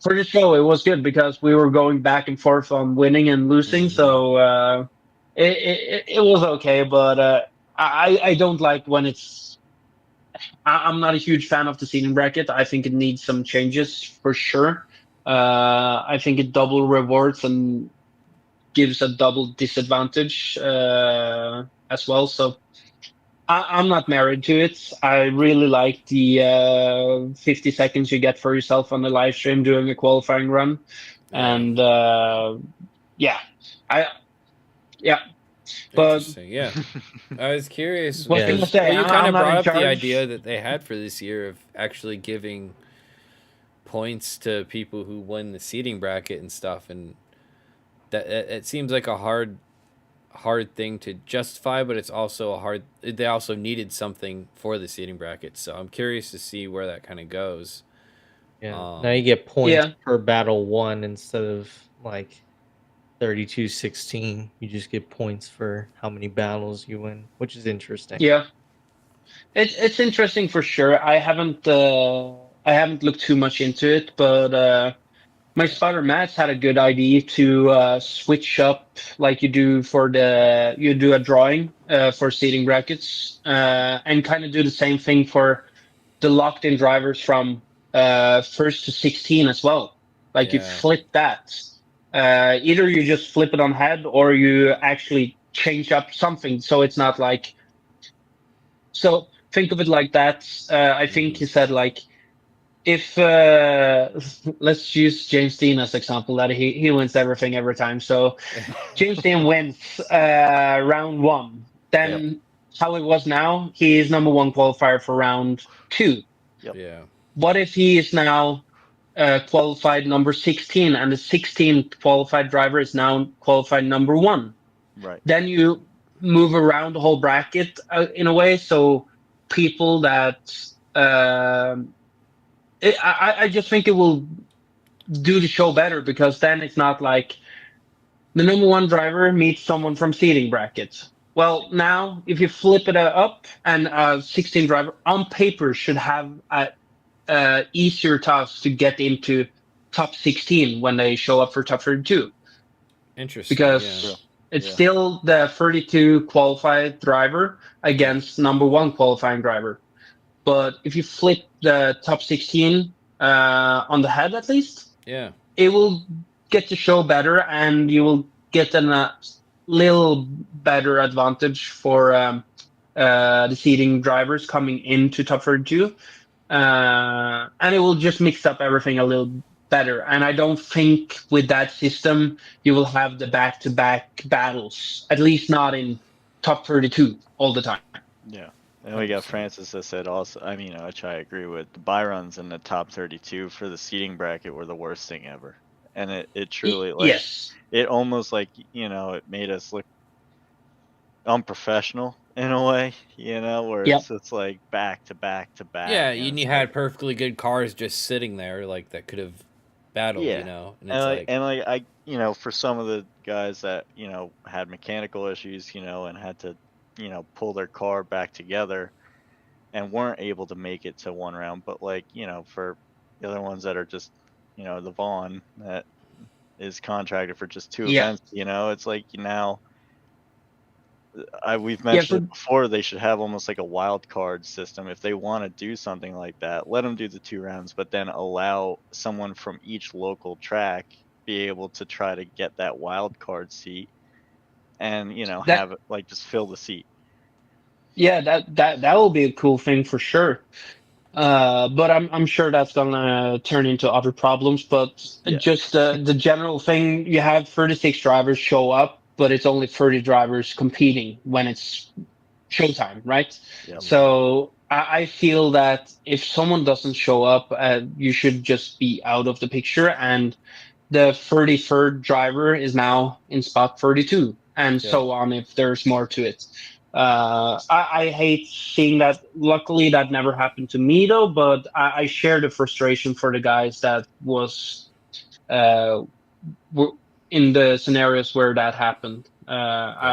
for the show, it was good because we were going back and forth on winning and losing. Hmm. So it was okay, but I don't like when it's. I'm not a huge fan of the seating bracket. I think it needs some changes for sure. I think it double rewards and gives a double disadvantage as well. So I'm not married to it. I really like the 50 seconds you get for yourself on the live stream doing a qualifying run, Yeah. and yeah, I yeah. But Interesting. Yeah. I was curious what can I Yeah. because say? you kind I'm of not brought in up the idea charge. that they had for this year of actually giving points to people who won the seating bracket and stuff, and that it seems like a hard thing to justify, but it's also a hard. They also needed something for the seating bracket, so I'm curious to see where that kind of goes. Yeah. Now you get points Yeah, per battle won instead of like 32-16. You just get points for how many battles you win, which is interesting. yeah. It's interesting for sure. I haven't looked too much into it, but my Yeah. spotter Matt had a good idea to switch up like you do a drawing for seating brackets and kind of do the same thing for the locked in drivers from first to 16 as well. Like you Yeah. flip that. Either you just flip it on head or you actually change up something so it's not like so think of it like that. I think Hmm. he said like if let's use James Dean as example that he wins everything every time. So James Dean wins round one. Yep. Then how it was now, he is number one qualifier for round two. Yeah. What if he is now qualified number 16 and the 16th qualified driver is now qualified number one? Right. Then you move around the whole bracket in a way. So people that I just think it will do the show better because then it's not like the number one driver meets someone from seeding brackets. Well, now if you flip it up and 16 driver on paper should have a easier task to get into top 16 when they show up for top 32 Interesting. Yeah. True. because it's Yeah. still the 32 qualified driver against number one qualifying driver. But if you flip the top 16 on the head at least, Yeah. it will get the show better and you will get a little better advantage for the seeding drivers coming into top 32. And it will just mix up everything a little better. And I don't think with that system you will have the back-to-back battles, at least not in top 32 all the time. Yeah. And we got 100%. Francis that said also, I mean, which I agree with, the byruns in the top 32 for the seating bracket were the worst thing ever. And it truly, like, Yes. it almost like, it made us look unprofessional in a way, where Yep. it's just like back to back to back. Yeah, And and it's you like, had perfectly good cars just sitting there, like that could have battled, yeah. and And it's like, like, for some of the guys that, had mechanical issues, and had to, pull their car back together and weren't able to make it to one round. But like, for the other ones that are just, the Vaughn that is contracted for just two Yeah. events, it's like now we've Yeah. mentioned it before, they should have almost like a wild card system if they want to do something like that. Let them do the 2 rounds, but then allow someone from each local track be able to try to get that wild card seat and that have it like just fill the seat. yeah, that will be a cool thing for sure. But I'm sure that's gonna turn into other problems. But Yeah. just the general thing, you have 36 drivers show up, but it's only 30 drivers competing when it's showtime, right? Yep. So I feel that if someone doesn't show up, you should just be out of the picture. And the 33rd driver is now in spot 32, and yep. so on if there's more to it. I hate seeing that. Luckily, that never happened to me though, but I share the frustration for the guys that was uh, in the scenarios where that happened. But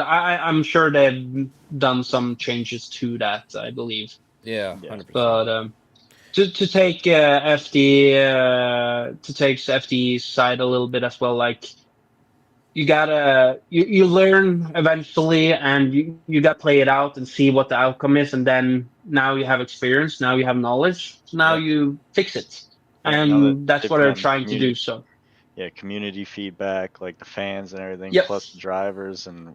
I'm sure they've done some changes to that, I believe. Yeah, Yeah. 100%. But to take FD to take FD's side a little bit as well, like you learn eventually, and you got to play it out and see what the outcome is, and then now you have experience, now you have knowledge, so now Yep. you fix it, Yeah. Now that and that's they've what they're gotten trying to do. So community feedback, like the fans and everything, yep, plus the drivers and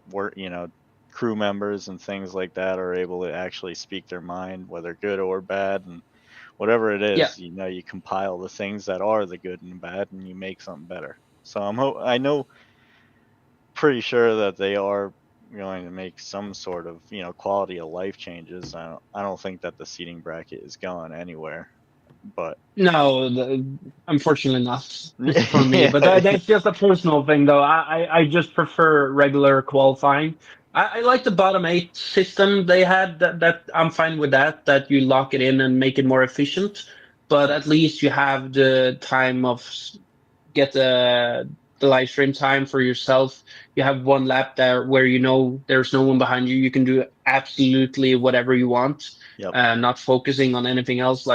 crew members and things like that are able to actually speak their mind, whether good or bad, and whatever it yeah, is, you compile the things that are the good and bad, and you make something better. So I know pretty sure that they are going to make some sort of quality of life changes. I don't think that the seating bracket is going anywhere, but no, unfortunately not for me. yeah, But that's just a personal thing, though. I just prefer regular qualifying. I like the bottom eight system they had. That I'm fine with that. That you lock it in and make it more efficient. But yeah, at least you have the time of get the live stream time for yourself. You have one lap there where there's no one behind you. You can do absolutely whatever you want, yep, not focusing on anything else.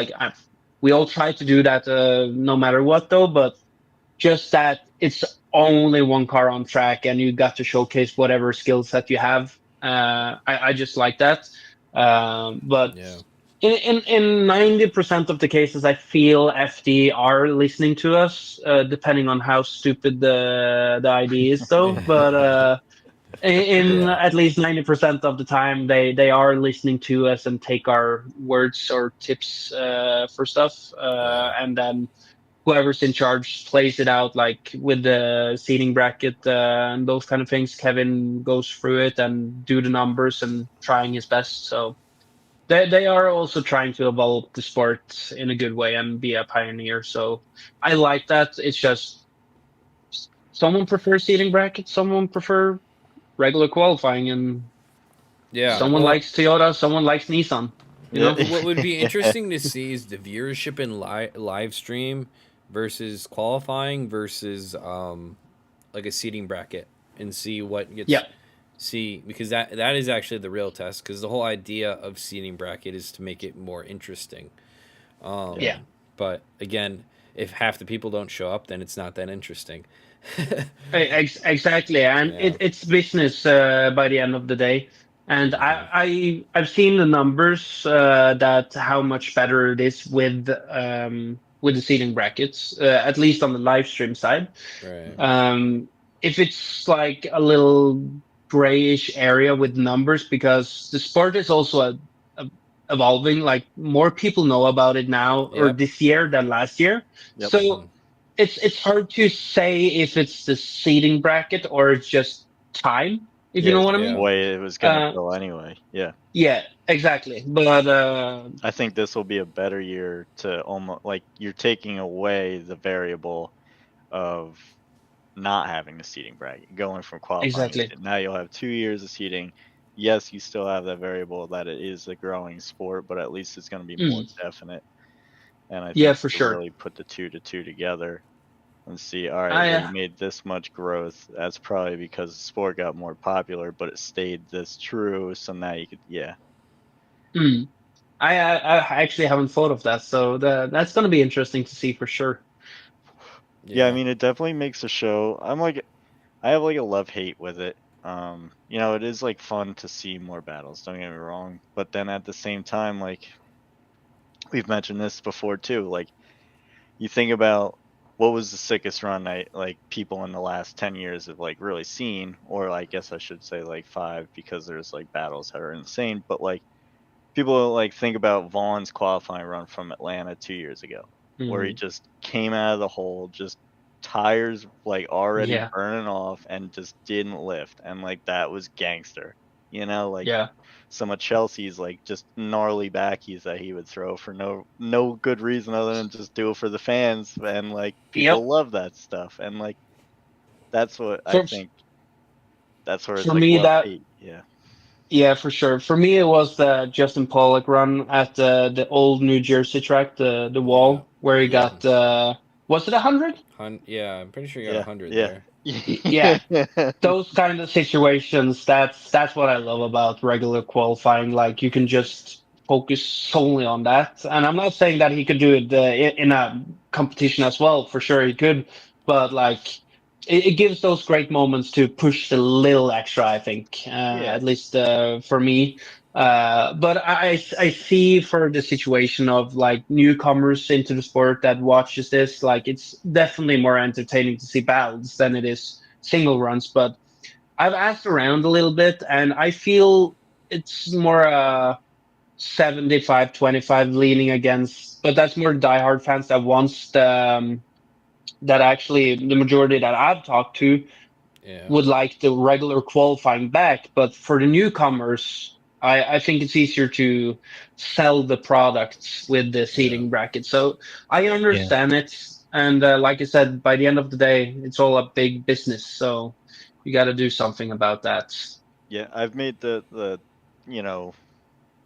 We all try to do that no matter what, though, but just that it's only one car on track and you got to showcase whatever skills that you have. I just like that. But Yeah. in 90% of the cases, I feel FD are listening to us, depending on how stupid the idea is, though. But in Yeah. at least 90% of the time, they are listening to us and take our words or tips for stuff, Yeah. and then whoever's in charge plays it out, like with the seating bracket and those kind of things. Kevin goes through it and do the numbers and trying his best. So they are also trying to evolve the sport in a good way and be a pioneer. So I like that. It's just someone prefers seating brackets, someone prefer regular qualifying, and Yeah. someone Well, likes Toyota, someone likes Nissan. You yeah, know? what would be yeah, interesting to see is the viewership in live stream versus qualifying versus like a seating bracket, and see what Yeah, gets see, because that is actually the real test, because the whole idea of seating bracket is to make it more interesting. yeah. yeah. But again, if half the people don't show up, then it's not that interesting. Exactly, and Yeah. it's business by the end of the day. And Hmm. I've seen the numbers that how much better it is with the seating brackets, at least on the live stream side. Right. If it's like a little grayish area with numbers, because the sport is also a evolving. Like more people know about it now or Yep. this year than last year. Yep. So it's hard to say if it's the seating bracket or it's just time, if you Yeah, know it's what I just the mean. Yeah. way it was gonna Uh, go anyway. Yeah. yeah, exactly. But I think this will be a better year to almost like you're taking away the variable of not having the seating bracket, going from qualifying. exactly. Now you'll have 2 years of seating. Yes, you still have that variable that it is a growing sport, but at least it's going to be more Mm, definite. And I yeah, think for you sure. really put the two to two together and see, all right, I well, you made this much growth. That's probably because the sport got more popular, but it stayed this true. So now you could, yeah. mm, I actually haven't thought of that, so that's going to be interesting to see for sure. Yeah, I Yeah. mean, it definitely makes a show. I have like a love hate with it. It is like fun to see more battles, don't get me wrong. But then at the same time, like we've mentioned this before too, like you think about what was the sickest run like people in the last 10 years have like really seen, or I guess I should say like 5 because there's like battles that are insane, but like people like think about Vaughn's qualifying run from Atlanta 2 years ago, where he Mm, just came out of the hole, just tires like already yeah, burning off and just didn't lift. And like that was gangster. Like yeah, some of Chelsea's like just gnarly backies that he would throw for no good reason other than just do it for the fans. And like yep. people love that stuff. And like that's what I For think that's where it's for like me, love that hate. Yeah. yeah, for sure. For me, it was the Justin Pollock run at the old New Jersey track, the Yeah. wall where he Yeah. got was it 100? Yeah, I'm pretty sure you got Yeah. 100 Yeah. there. Yeah, those kind of situations, that's what I love about regular qualifying. Like you can just focus solely on that. And I'm not saying that he could do it in a competition as well. For sure he could, but like it gives those great moments to push a little extra. I think, Yeah. at least for me. But I see for the situation of like newcomers into the sport that watches this, like it's definitely more entertaining to see battles than it is single runs. But I've asked around a little bit, and I feel it's more 75-25 leaning against, but that's more diehard fans that wants that actually the majority that I've talked to Yeah. would like the regular qualifying back. But for the newcomers, I think it's easier to sell the products with the Yeah. seating bracket. So I Yeah. understand it. And like I said, by the end of the day, it's all a big business. So you got to do something about that. Yeah, I've made the you know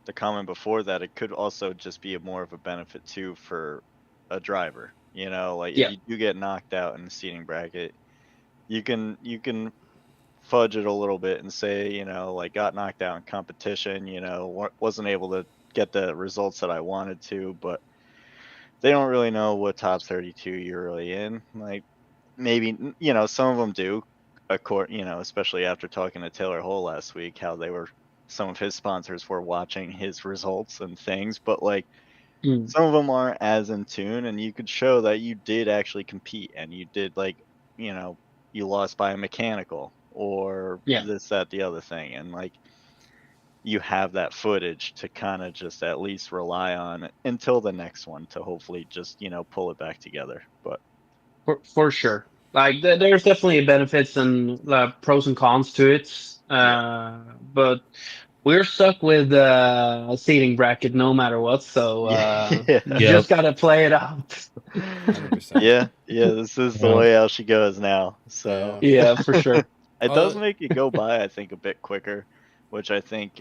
the comment before that it could also just be a more of a benefit too for a driver. Like if Yeah. you do get knocked out in the seating bracket, you can fudge it a little bit and say, like got knocked out in competition, wasn't able to get the results that I wanted to, but they don't really know what top 32 you're really in. Like maybe some of them do, especially after talking to Taylor Hole last week, how some of his sponsors were watching his results and things, but like Mm, some of them aren't as in tune, and you could show that you did actually compete and you did like you know you lost by a mechanical or yeah. this that the other thing, and like you have that footage to kind of just at least rely on until the next one to hopefully just pull it back together. But For sure. Like there's definitely benefits and pros and cons to it. yeah. But we're stuck with a seating bracket no matter what. So Yeah. Yep. just gotta play it out. 100%. Yeah, this is the Yep. way how she goes now. So Yeah. Yeah, for sure. it does Oh, make it go by, I think, a bit quicker, which I think,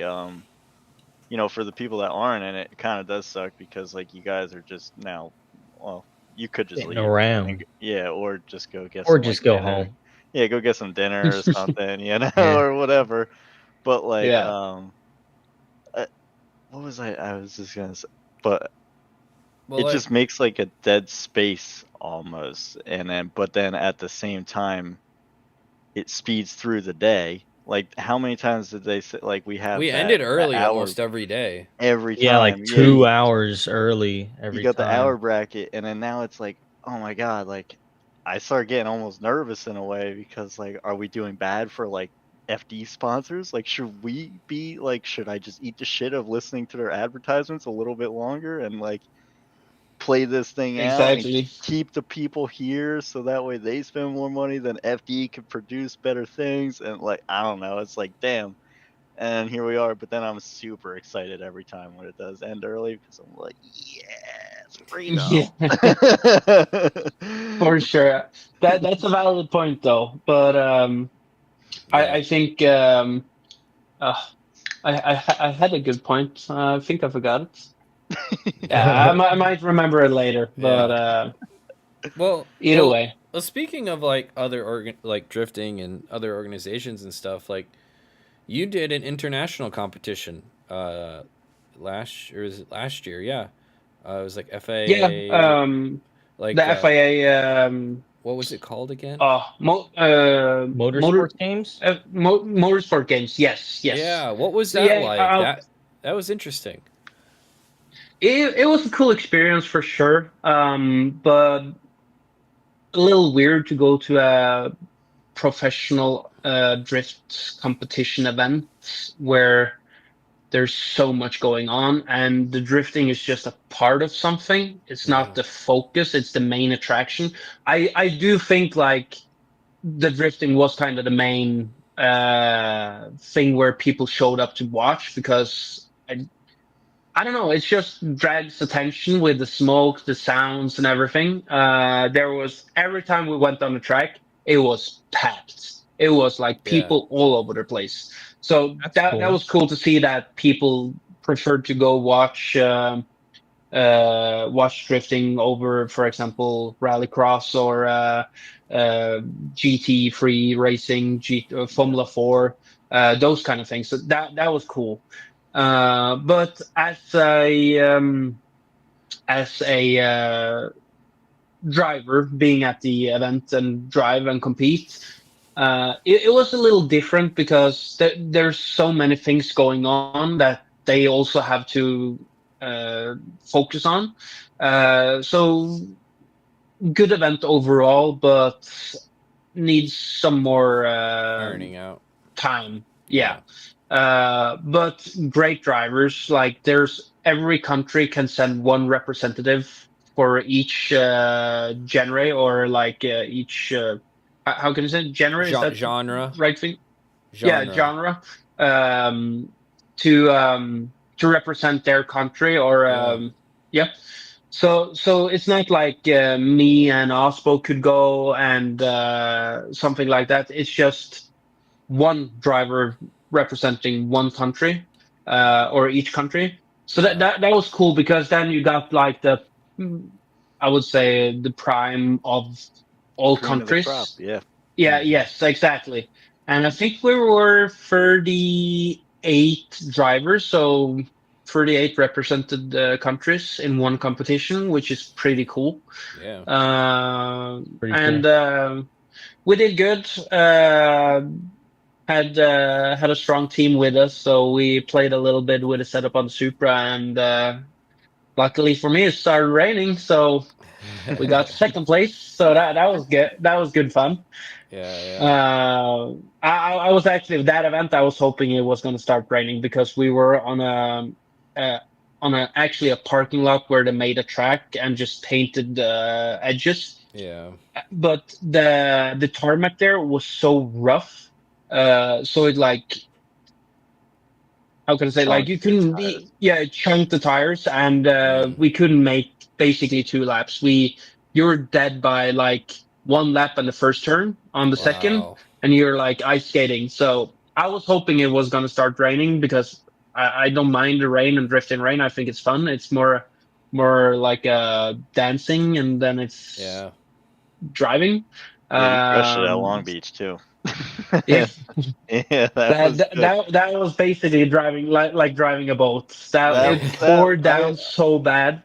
for the people that aren't in it, it kind of does suck because like you guys are just now, well, you could just Sitting leave, around. yeah, or just go get Or some like just go dinner, home. yeah, go get some dinner or something, Yeah. or whatever. But like, Yeah. uh, what was I was just gonna say, but well, it like, just makes like a dead space almost, and then at the same time it speeds through the day. Like how many times did they say like we have we that ended that early hour almost every day. every Yeah, like time? Yeah, Mm, 2 hours early you every got the hour time. bracket, and then now it's like, oh my god, like I start getting almost nervous in a way because like, are we doing bad for like FD sponsors? Like, should we be like, should I just eat the shit of listening to their advertisements a little bit longer and like play this thing out and Exactly. keep the people here so that way they spend more money, then FD can produce better things? And like, I don't know, it's like, damn. And here we are, but then I'm super excited every time when it does end early because I'm like, yes, freedom. For sure. That's a valid point though. But Yeah. I think uh, I had a good point. I think I forgot it. Yeah, I might remember it later. But Yeah. Well, either way, well, speaking of like other like drifting and other organizations and stuff, like you did an international competition last year, yeah. It was like yeah. FAA, like The FIA what was it called again? motor Motorsport games. motorsport games. Yes, yes. Yeah, what was So that yeah, like? That was interesting. it was a cool experience for sure. But a little weird to go to a professional drift competition event where there's so much going on and the drifting is just a part of something. It's Yeah. not the focus, it's the main attraction. I do think like the drifting was kind of the main thing where people showed up to watch because I don't know, it just drags attention with the smoke, the sounds, and everything. There was every time we went on the track, it was packed. It was like Yeah. people all over the place. So That's that cool. was cool to see that people preferred to go watch drifting over, for example, rallycross or GT free racing, Formula 4, those kind of things. So that was cool. But as a driver, being at the event and drive and compete, it was a little different because there's so many things going on that they also have to focus on. So good event overall, but needs some more Ironing out. time. Yeah. Yeah. But great drivers. Like there's every country can send one representative for each genre or like each how can you say genre? Is that Genre. right thing? Yeah, Genre. genre. Um, to represent their country or Yeah. yeah. So it's not like me and Ospo could go and something like that. It's just one driver representing one country or each country. So Yeah. that was cool because then you got like I would say the prime of all Cream of the crop, countries. yeah. Yeah, Mhm. yes, exactly. And I think we were 38 drivers, so 38 represented countries in one competition, which is pretty cool. Yeah. Pretty cool. And we did good. Had a strong team with us, so we played a little bit with the setup on the Supra, and luckily for me, it started raining, so we got second place. So that was good. That was good fun. Yeah, yeah. I was actually at that event. I was hoping it was going to start raining because we were uh, on a actually a parking lot where they made a track and just painted the edges. Yeah. But the tarmac there was so rough, so it like how can I say like Chunk you your couldn't tires. yeah it chunked the tires and Mm. we couldn't make basically two laps. You were dead by like one lap on the first turn on the second, Wow. and you're like ice skating. So I was hoping it was going to start raining because I don't mind the rain and drift in rain. I think it's fun. It's more like dancing and then it's Yeah. driving. Yeah, you crushed it at Um, Long Beach too. yeah, Yeah, that was good. that was basically driving like driving a boat. That That it that poured down so bad.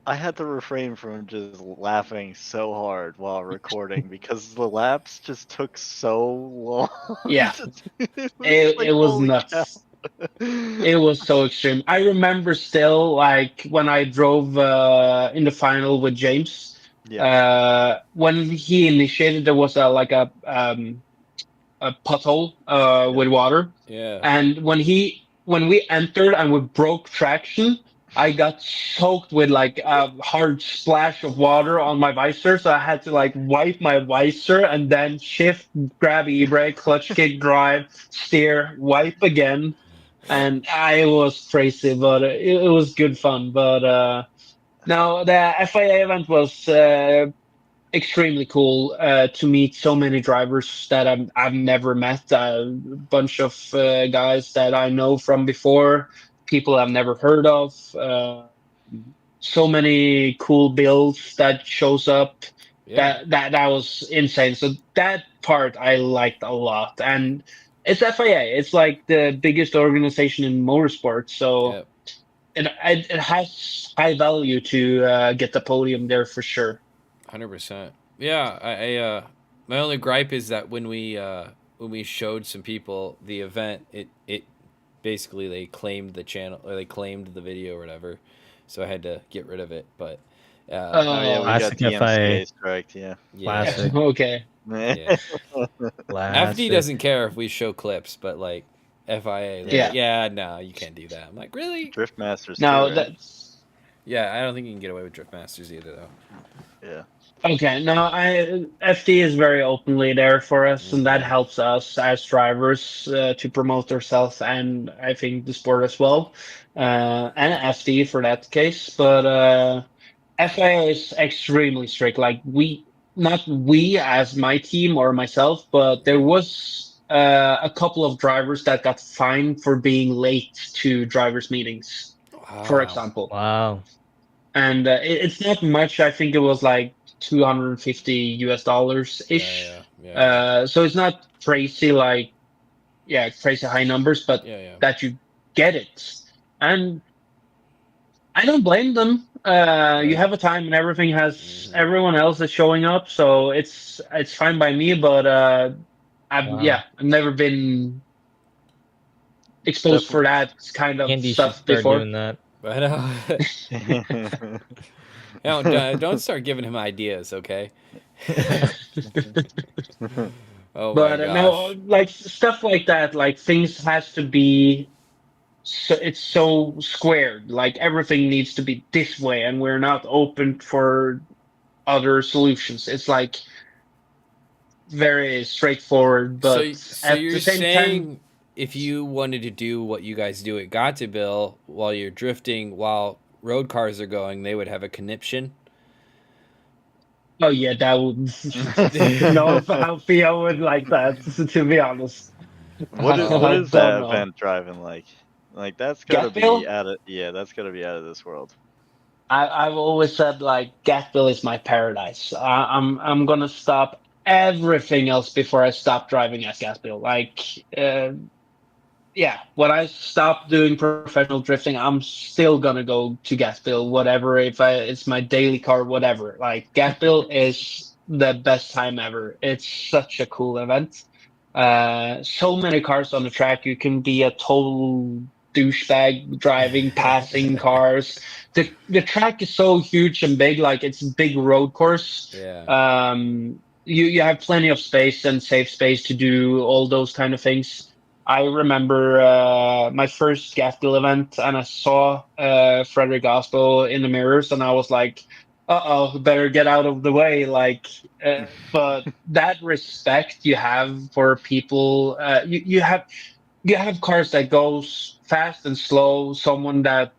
I had to refrain from just laughing so hard while recording because the laps just took so long. Yeah, to do. It was it like, was holy cow. nuts. It was so extreme. I remember still like when I drove in the final with James. Yeah. When he initiated, there was a like pothole with water. Yeah. And when we entered and we broke traction, I got soaked with like a hard splash of water on my visor, so I had to like wipe my visor and then shift, grab e-brake, clutch kick, drive, steer, wipe again, and I was crazy, but it was good fun. But no, the FIA event was extremely cool to meet so many drivers that I've never met. A bunch of guys that I know from before, people I've never heard of. So many cool builds that shows up. Yeah. That was insane. So that part I liked a lot, and it's FIA. It's like the biggest organization in motorsport, so Yeah. it has high value to get the podium there for sure. 100%. Yeah, my only gripe is that when we showed some people the event, it basically they claimed the channel or they claimed the video or whatever, so I had to get rid of it. But Oh yeah, we got Classic FIA. DMCA striked. Yeah. yeah, Classic. Okay. yeah. FD Classic. doesn't care if we show clips, but like FIA, they're Yeah. like, yeah, no, you can't do that. I'm like, really? Drift Masters. No, too, right? that's Yeah, I don't think you can get away with Drift Masters either, though. Yeah. okay. No, FD is very openly there for us, and that Mhm. helps us as drivers to promote ourselves, and I think the sport as well, and FD for that case. But FIA is extremely strict. Like not we as my team or myself, but there was a couple of drivers that got fined for being late to drivers' meetings, for Wow. example. Wow. And it's not much. I think it was like 250 US dollars ish. Yeah. So it's not crazy, like, yeah, crazy high numbers, but Yeah. that you get it. And I don't blame them. You Yeah. have a time and everything has Mhm. everyone else is showing up, so it's fine by me. But Wow. I've never been It's exposed for that kind of Andy should stuff start before. doing that. But definitely. don't start giving him ideas, okay? Oh my But no, gosh. like stuff like that, like things has to be so it's so squared. Like everything needs to be this way, and we're not open for other solutions. It's like very straightforward, but So at the you're same time, saying if you wanted to do what you guys do at Bill while you're drifting while road cars are going, they would have a conniption? oh yeah, that would no Alfie, I would like that. To be honest, what I is don't that know. event driving like? Like that's gotta be Gatville, out of that's gotta be out of this world. I've always said like Gatville is my paradise. I'm gonna stop everything else before I stop driving at Gatville. Like yeah, when I stop doing professional drifting, I'm still gonna go to Gatville, whatever. If it's my daily car, whatever. Like Gatville is the best time ever. It's such a cool event. So many cars on the track. You can be a total douchebag driving, passing cars. The track is so huge and big. Like it's a big road course. Yeah. You have plenty of space and safe space to do all those kind of things. I remember my first Gaskell event, and I saw Frederick Gaspo in the mirrors, and I was like, "Uh oh, better get out of the way!" Like, but that respect you have for people, you have cars that goes fast and slow, someone that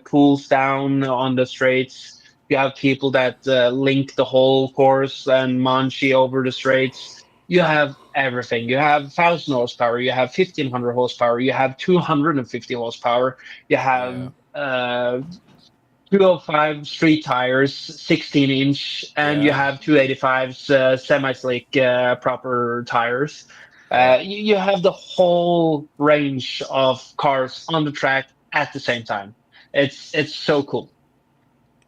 cools down on the straights. You have people that link the whole course and manchi over the straights. You have everything. You have 1,000 horsepower. You have 1,500 horsepower. You have 250 horsepower. You have Yeah. 205 street tires, 16-inch, and you Yeah. have 285s semi-slick proper tires. Yeah. You have the whole range of cars on the track at the same time. It's so cool.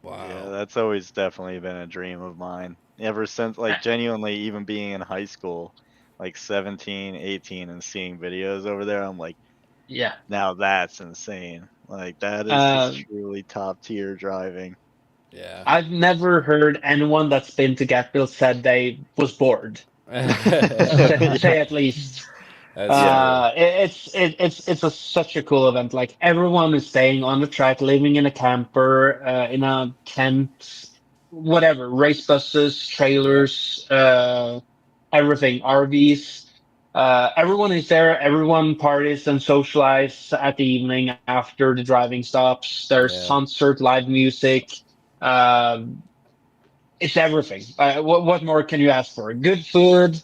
Yeah, Wow. that's always definitely been a dream of mine. Ever since, like, genuinely, even being in high school, like 17, 18, and seeing videos over there, I'm like, Yeah. now that's insane. Like, that is just Uh, truly top tier driving. Yeah. I've never heard anyone that's been to Gatville said they was bored. say at least. That's cool. It's such a cool event. Like everyone is staying on the track, living in a camper, in a tent, whatever, race buses, Yeah. trailers, everything, RVs. Everyone is there. Everyone parties and socialize at the evening after the driving stops. There's Yeah. concert, live music. Um, it's everything. What more can you ask for? Good food.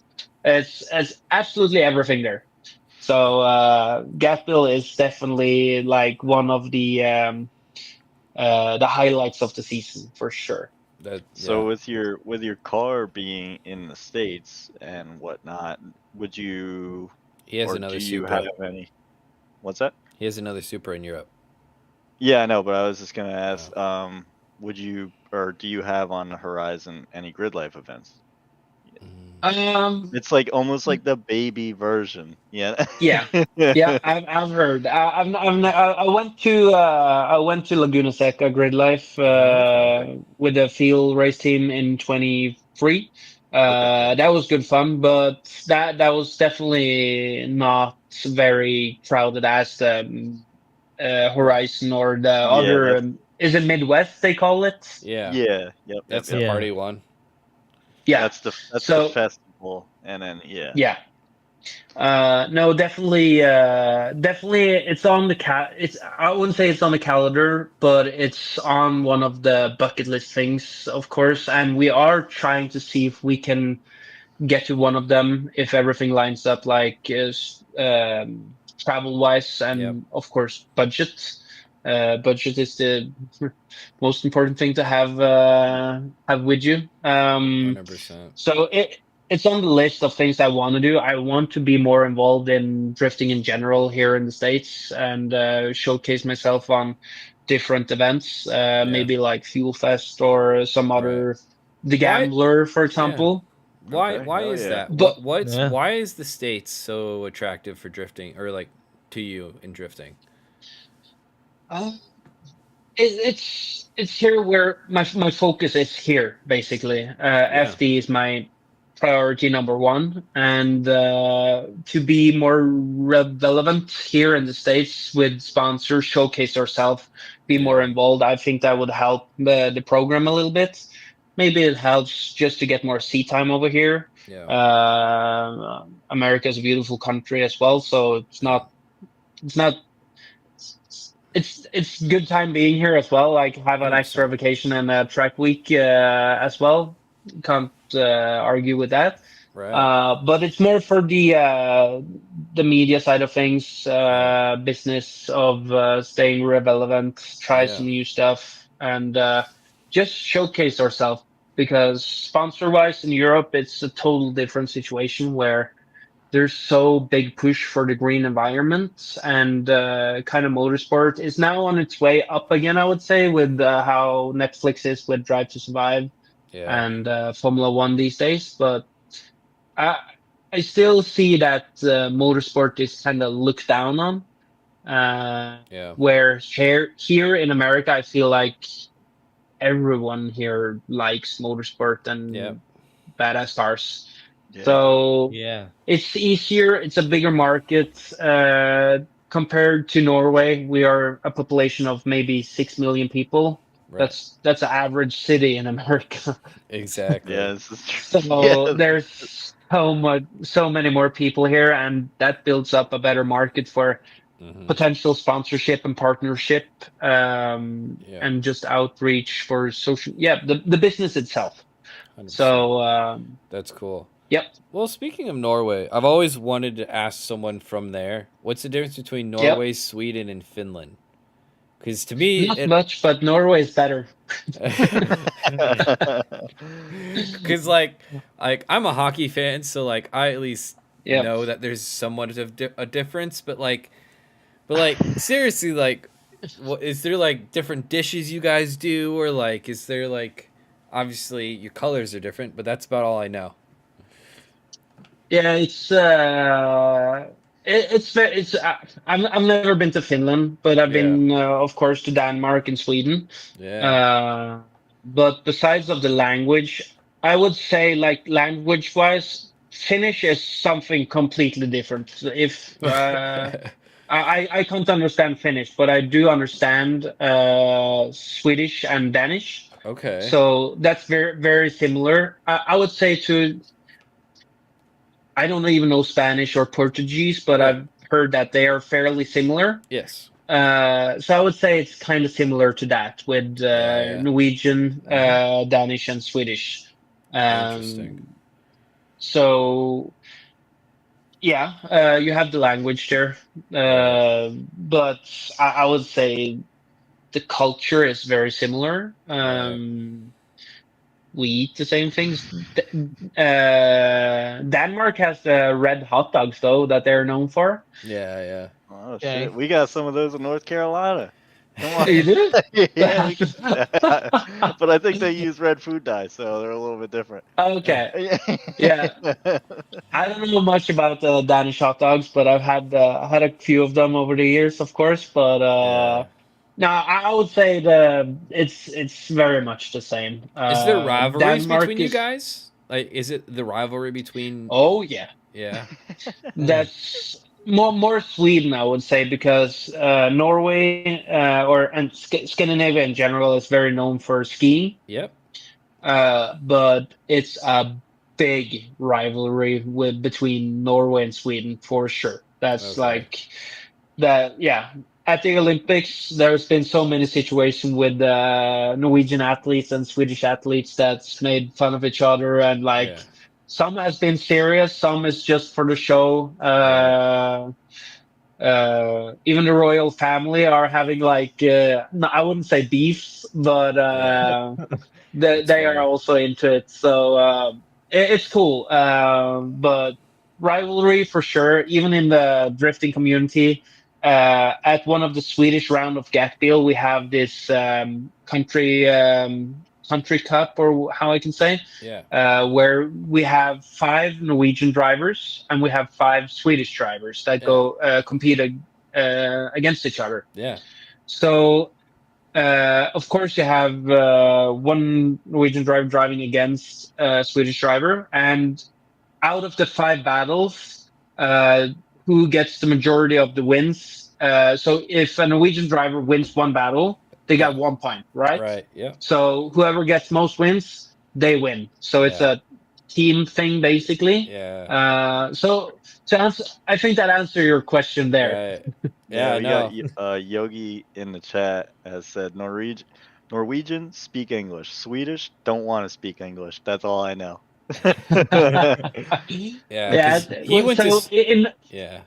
It's absolutely everything there. So Gatville is definitely like one of the highlights of the season for sure. Yeah. So with your car being in the States and whatnot, would you He has or do another you have Supra. any? What's that? He has another Supra in Europe. Yeah, I know, but I was just gonna Oh. ask, would you or do you have on the horizon any grid life events? Mm. Um, It's like almost like the baby version. Yeah. yeah, yeah, I've heard. I went to Laguna Seca Grid Life Oh, okay. with the field race team in 23. Okay. That was good fun, but that was definitely not very crowded as the Right. Horizon or the Yeah, other. that's Is it Midwest they call it? Yeah. yeah, yep, yep, That's the yep. Yeah. party one. Yeah. That's the So festival, and then yeah. yeah. No, definitely, it's on the it's, I wouldn't say it's on the calendar, but it's on one of the bucket list things, of course. And we are trying to see if we can get to one of them if everything lines up, like is travel wise, Yep. and of course budget. Budget is the most important thing to have with you. 100%. So it's on the list of things I want to do. I want to be more involved in drifting in general here in the States and showcase myself on different events, Yeah. maybe like Fuel Fest or some Right. other, The Why? Gambler, for Yeah. example. Why? Okay, Why hell is yeah. that? But Yeah. Why is the States so attractive for drifting, or like to you in drifting? uh, it's here where my focus is here basically. Yeah. FD is my priority number one, and to be more relevant here in the States with sponsors, showcase ourselves, be more Yeah. involved. I think that would help the program a little bit. Maybe it helps just to get more seat time over here. Yeah. America is a beautiful country as well, so Yeah. it's not it's good time being here as well. Like have an extra 100%. vacation and a track week as well. Can't argue with that. Right. But it's more for the media side of things, Yeah. business of staying relevant, try Yeah. some new stuff, and just showcase ourselves. Because sponsor wise in Europe, it's a total different situation where there's so big push for the green environment and kind of motorsport is now on its way up again, I would say, with how Netflix is with Drive to Survive Yeah. and Formula One these days. But I, I still see that motorsport is kind of looked down on. Yeah. Where here in America, I feel like everyone here likes motorsport Yep. and badass cars. Yeah. So Yeah. it's easier. It's a bigger market compared to Norway. We are a population of maybe 6 million people. Right. That's an average city in America. Exactly. Yeah, this is true. So there's so many more people here, and that builds up a better market for Mm-hmm. potential sponsorship and partnership, Yeah. and just outreach for social. Yeah, the business itself. 100%. So That's cool. yep, Well, speaking of Norway, I've always wanted to ask someone from there, what's the difference between yep. Norway, Sweden, and Finland? Because to me, Not much, but Norway is better. because like I'm a hockey fan, so like I at least Yep. know that there's somewhat of a difference. But like seriously, like, what is there like different dishes you guys do, or like is there like obviously your colors are different, but that's about all I know. Yeah, it's I've never been to Finland, but I've Yeah, been of course to Denmark and Sweden. yeah, But besides of the language, I would say like language wise, Finnish is something completely different. If I can't understand Finnish, but I do understand Swedish and Danish. Okay. So that's very similar. I would say to I don't even know Spanish or Portuguese, but Right. I've heard that they are fairly similar. Yes. So I would say it's kind of similar to that with Yeah. Norwegian, Mhm. Danish, and Swedish. Interesting. So yeah, you have the language there, Right. but I would say the culture is very similar. Right. We eat the same things. Denmark has the red hot dogs though that they're known for. Yeah. Oh Okay. shit, we got some of those in North Carolina. Come on. You do? Yeah, we can. But I think they use red food dye, so they're a little bit different. Okay. Yeah. I don't know much about the Danish hot dogs, but I've had a few of them over the years, of course. But Yeah. no, I would say it's very much the same. Is there rivalries between Denmark you is guys? Like, is it the rivalry between? oh yeah, Yeah. that's more Sweden, I would say, because Norway or and Scandinavia in general is very known for skiing. Yep. But it's a big rivalry with between Norway and Sweden for sure. That's Okay. like that. Yeah, at the Olympics, there's been so many situations with Norwegian athletes and Swedish athletes that's made fun of each other, and like Yeah. some has been serious, some is just for the show. Right. Even the royal family are having like no, I wouldn't say beefs, but Yeah. That's they are funny. also into it. So it's cool. But rivalry for sure, even in the drifting community. At one of the Swedish round of Gatbill, we have this country cup, or how I can say, Yeah. where we have five Norwegian drivers and we have five Swedish drivers that Yeah. go compete against each other. Yeah. So of course, you have one Norwegian driver driving against a Swedish driver, and out of the five battles, uh, who gets the majority of the wins? So if a Norwegian driver wins one battle, they Yeah. got 1 point, right? Right. Yep. So whoever gets most wins, they win. So it's Yeah. a team thing, basically. Yeah. So to answer, I think that answer your question there. Right. Yeah, Yeah. we got No. Yogi in the chat has said Norwegian speak English. Swedish don't want to speak English. That's all I know. Yeah. Yeah. Because he went to. So in Yeah.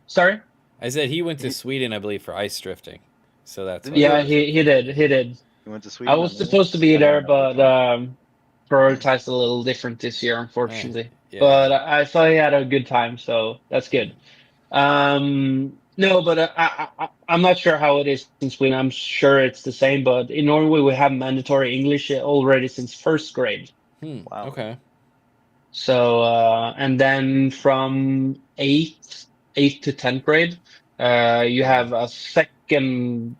sorry. I said he went to He, Sweden, I believe, for ice drifting. So that's did why he he go Yeah, to? was there. he did. He went to I Sweden. I was knew. supposed to be I didn't there, know which but one. prioritized a little different this year, Eh, unfortunately. But yeah. I saw he had a good time, so that's good. No, but I'm not sure how it is in Sweden. I'm sure it's the same, but in Norway we have mandatory English already since first grade. Wow. Okay. So and then from eighth to 10th grade, you Yeah. have a second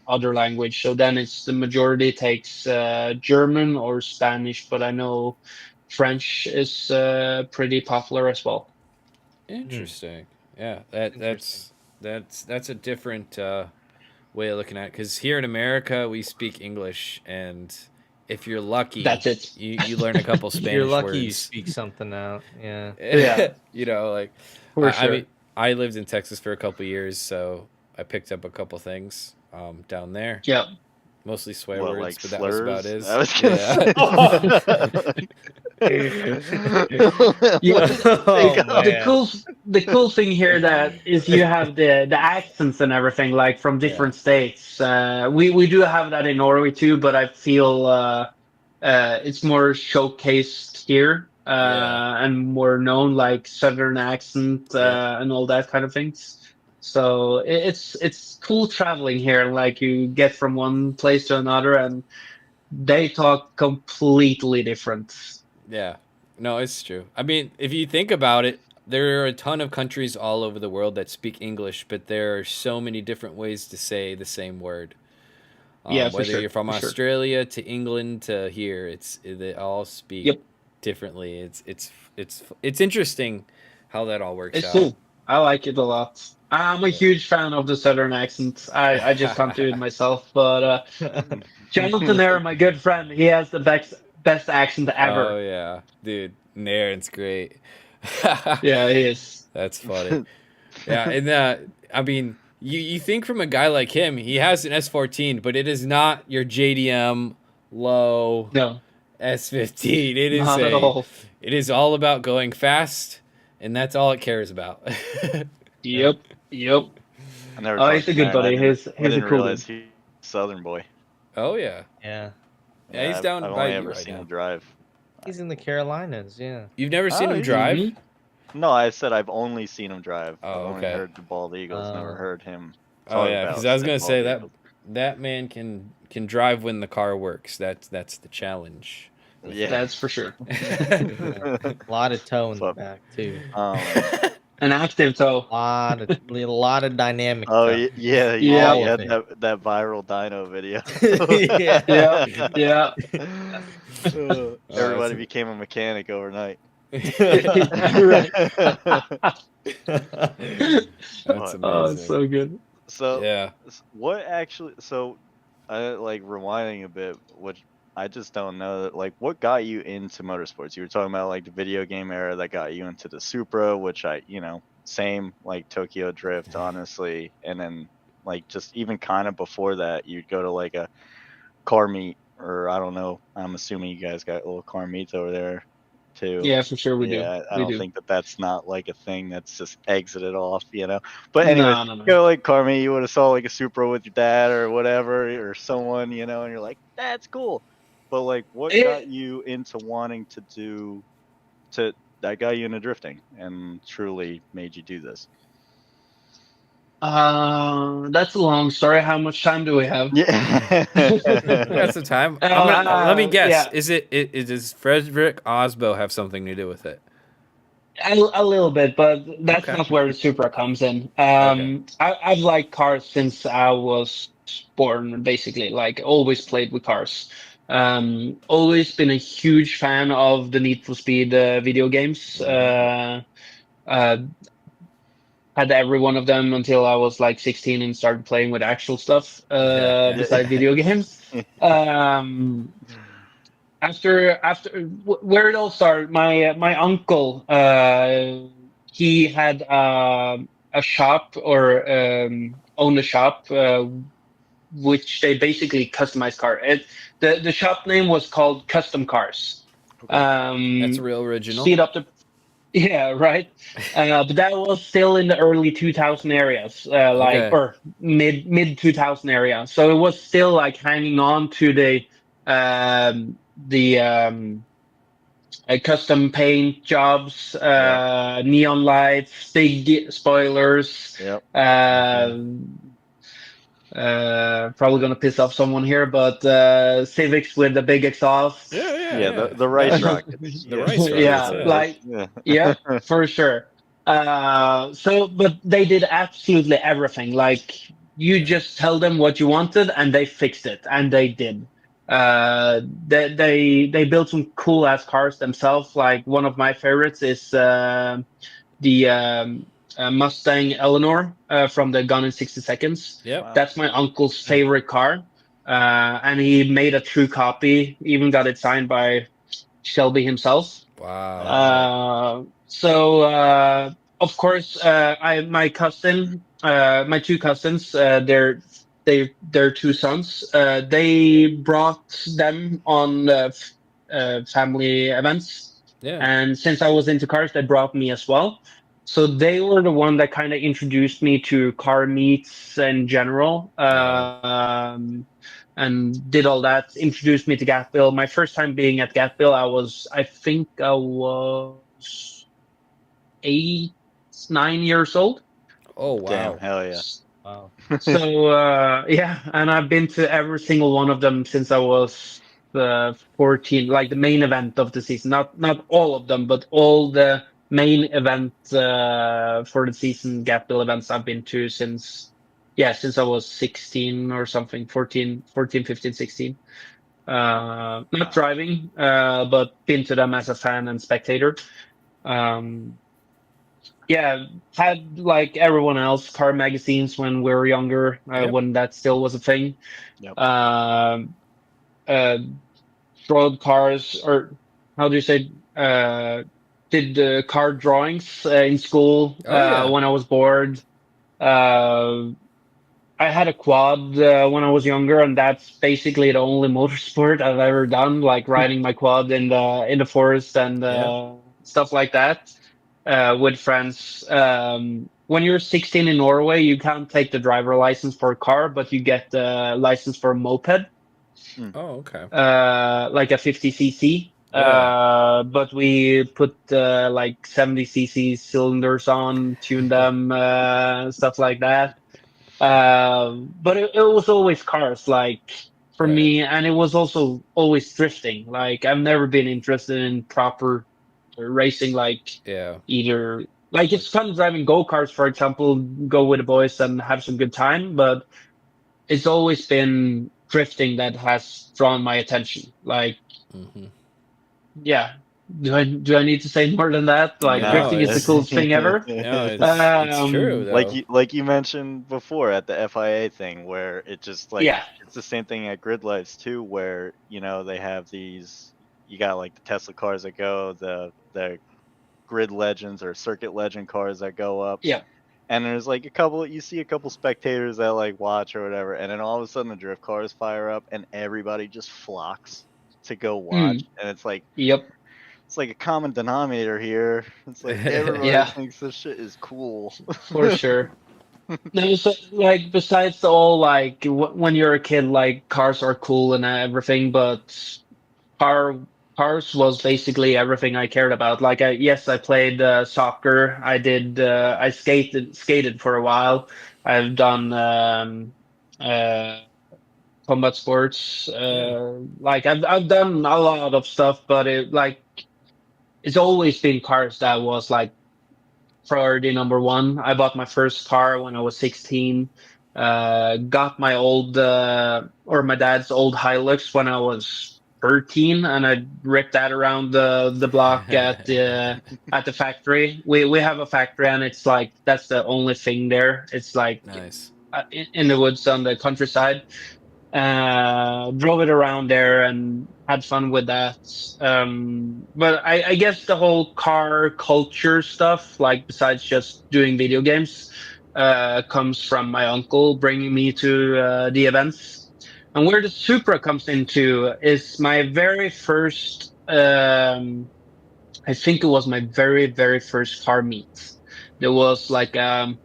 other language. So then it's the majority takes German or Spanish, but I know French is pretty popular as well. Interesting. Yeah. That Interesting. that's a different way of looking at it. Because here in America, we speak English, and if you're lucky, That's it. you learn a couple If you're Spanish lucky, you words. speak something out. Yeah. Yeah, You know, like for I mean, sure. I lived in Texas for a couple years, so I picked up a couple things down there. Yeah. Mostly swear What, words, like but that was about slurs? it. I was gonna Yeah. say. Yeah, Oh man. the cool thing here that is you have the accents and everything like from Yeah. different states. We do have that in Norway too, but I feel it's more showcased here Yeah. and more known like Southern accent Yep. and all that kind of things. So it's cool traveling here. Like you get from one place to another, and they talk completely different. Yeah. No, it's true. I mean, if you think about it, there are a ton of countries all over the world that speak English, but there are so many different ways to say the same word. Yeah, for Whether sure, you're from for sure. Australia to England to here, they all speak Yep. differently. It's interesting how that all works It's out. cool. I like it a lot. I'm a huge fan of the Southern accent. I just can't do it myself. But Jonathan there, my good friend, he has the best accent Oh ever. yeah, dude, Nairn's great. Yeah, he is. That's funny. Yeah, and I mean, you think from a guy like him, he has an S14, but it is not your JDM low No, S15. not at all. It is all about going fast, and that's all it cares about. Yep, yep. I never Oh, talked he's to a good Nairn. buddy. I He's a didn't cool dude. realize he's a Southern boy. Oh yeah, Yeah. yeah, he's Yeah, down I've by only you ever right seen now. him drive. He's in the Carolinas. Yeah. You've never seen Oh, him he's- drive? Mhm. No, I said I've only seen him drive. I've Oh, only okay. heard the Bald Eagles. Never Oh. heard him Oh talk yeah, about because I was said gonna say Bald that Eagles. that man can drive when the car works. That's the challenge. with Yeah. That's for sure. Yeah. A lot of toe in the Fuck. back too. An active toe. A lot of dynamic Oh toe. yeah, Yeah. he All had of it. that viral dyno video. Yeah, yeah. Everybody became a mechanic overnight. Right. That's Oh, it's amazing. so good. So Yeah. what actually? So I like rewinding a bit. What I just don't know. Like, what got you into motorsports? You were talking about like the video game era that got you into the Supra, which same like Tokyo Drift, honestly. And then like just even kind of before that, you'd go to like a car meet, or I don't know. I'm assuming you guys got little car meets over there too. Yeah, for sure we do. Yeah, I We don't do. think that's not like a thing that's just exited off, But anyways, No, no, no. go like car meet, you would have saw like a Supra with your dad or whatever, or someone, and you're like, that's cool. But like, what got you into wanting that got you into drifting and truly made you do this? That's a long story. How much time do we have? Yeah. We got some time. Let me guess. Yeah, Does Frederick Osbo have something to do with it? a little bit, but that's Okay. not where the Supra comes in. Okay. I've liked cars since I was born, basically. Like, always played with cars. Always been a huge fan of the Need for Speed video games. Had every one of them until I was like 16 and started playing with actual stuff Yeah. beside video games. Um, where it all started, my uncle, he had a shop, or owned a shop, which they basically customized car. The shop name was called Custom Cars. That's real original. Speed up the Yeah, right. But that was still in the early 2000 areas, Okay. or mid 2000 area. So it was still like hanging on to the custom paint jobs, neon lights, big spoilers. Yep. Probably gonna piss off someone here, but Civics with the big exhaust. Yeah. The rice rockets. The rice rockets, Yeah, yeah. like yeah, for sure. But they did absolutely everything. Like, you just tell them what you wanted, and they fixed it, and they did. They built some cool ass cars themselves. Like, one of my favorites is the Mustang Eleanor from the Gone in 60 Seconds. Yep. Wow. That's my uncle's favorite car, and he made a true copy. Even got it signed by Shelby himself. Wow. Of course, my two cousins, their two sons, they brought them on family events, Yeah. and since I was into cars, they brought me as well. So they were the one that kind of introduced me to car meets in general. And did all that, introduced me to Gatville. My first time being at Gatville, I think I was 8, 9 years old. Oh wow. Damn, hell yeah. Wow. So yeah, and I've been to every single one of them since I was 14, like the main event of the season. Not all of them, but all the main event for the season Gatville events I've been to since I was 16 or something, 14, 15, 16. Not driving, but been to them as a fan and spectator. Um, yeah, had like everyone else car magazines when we were younger, Yep. when that still was a thing. Yep. Um, uh, Drove cars, or how do you say? Did car drawings in school Oh yeah. when I was bored. Uh, I had a quad when I was younger, and that's basically the only motorsport I've ever done, like riding my quad in the forest and Yeah. stuff like that with friends. When you're 16 in Norway, you can't take the driver license for a car, but you get the license for a moped, Mm. Oh okay. like a 50cc. Yeah. But we put like 70cc cylinders on, tune them, stuff like that. But it was always cars, like for Right. me, and it was also always drifting. Like I've never been interested in proper racing, like Yeah. either like Like. it's fun driving go-karts, for example, go with the boys and have some good time, but it's always been drifting that has drawn my attention. Like, Hmm. yeah, do I need to say more than that? Like No, drifting is the it's coolest thing ever. no, it's true though. like you mentioned before at the FIA thing, where it just like Yeah. it's the same thing at grid lights too, where they have these. You got like the Tesla cars that go, the grid legends or circuit legend cars that go up, Yeah. and there's like you see a couple spectators that like watch or whatever, and then all of a sudden the drift cars fire up and everybody just flocks to go watch, Mm, and yep. it's like a common denominator here. It's like everybody Yeah, thinks this shit is cool. for sure. No, so, like besides all like when you're a kid, like cars are cool and everything, but car cars was basically everything I cared about. Like I played soccer. I skated for a while. I've done uh combat sports. Yeah. Like I've done a lot of stuff, but it's always been cars that was like priority number one. I bought my first car when I was 16. Got my old or my dad's old Hilux when I was 13, and I ripped that around the block at the factory. We have a factory, and it's like that's the only thing there. It's like Nice. in the woods on the countryside. Drove it around there and had fun with that. But I guess the whole car culture stuff, like besides just doing video games, comes from my uncle bringing me to the events. And where the Supra comes into is my very first, I think it was my very, very first car meet. There was like a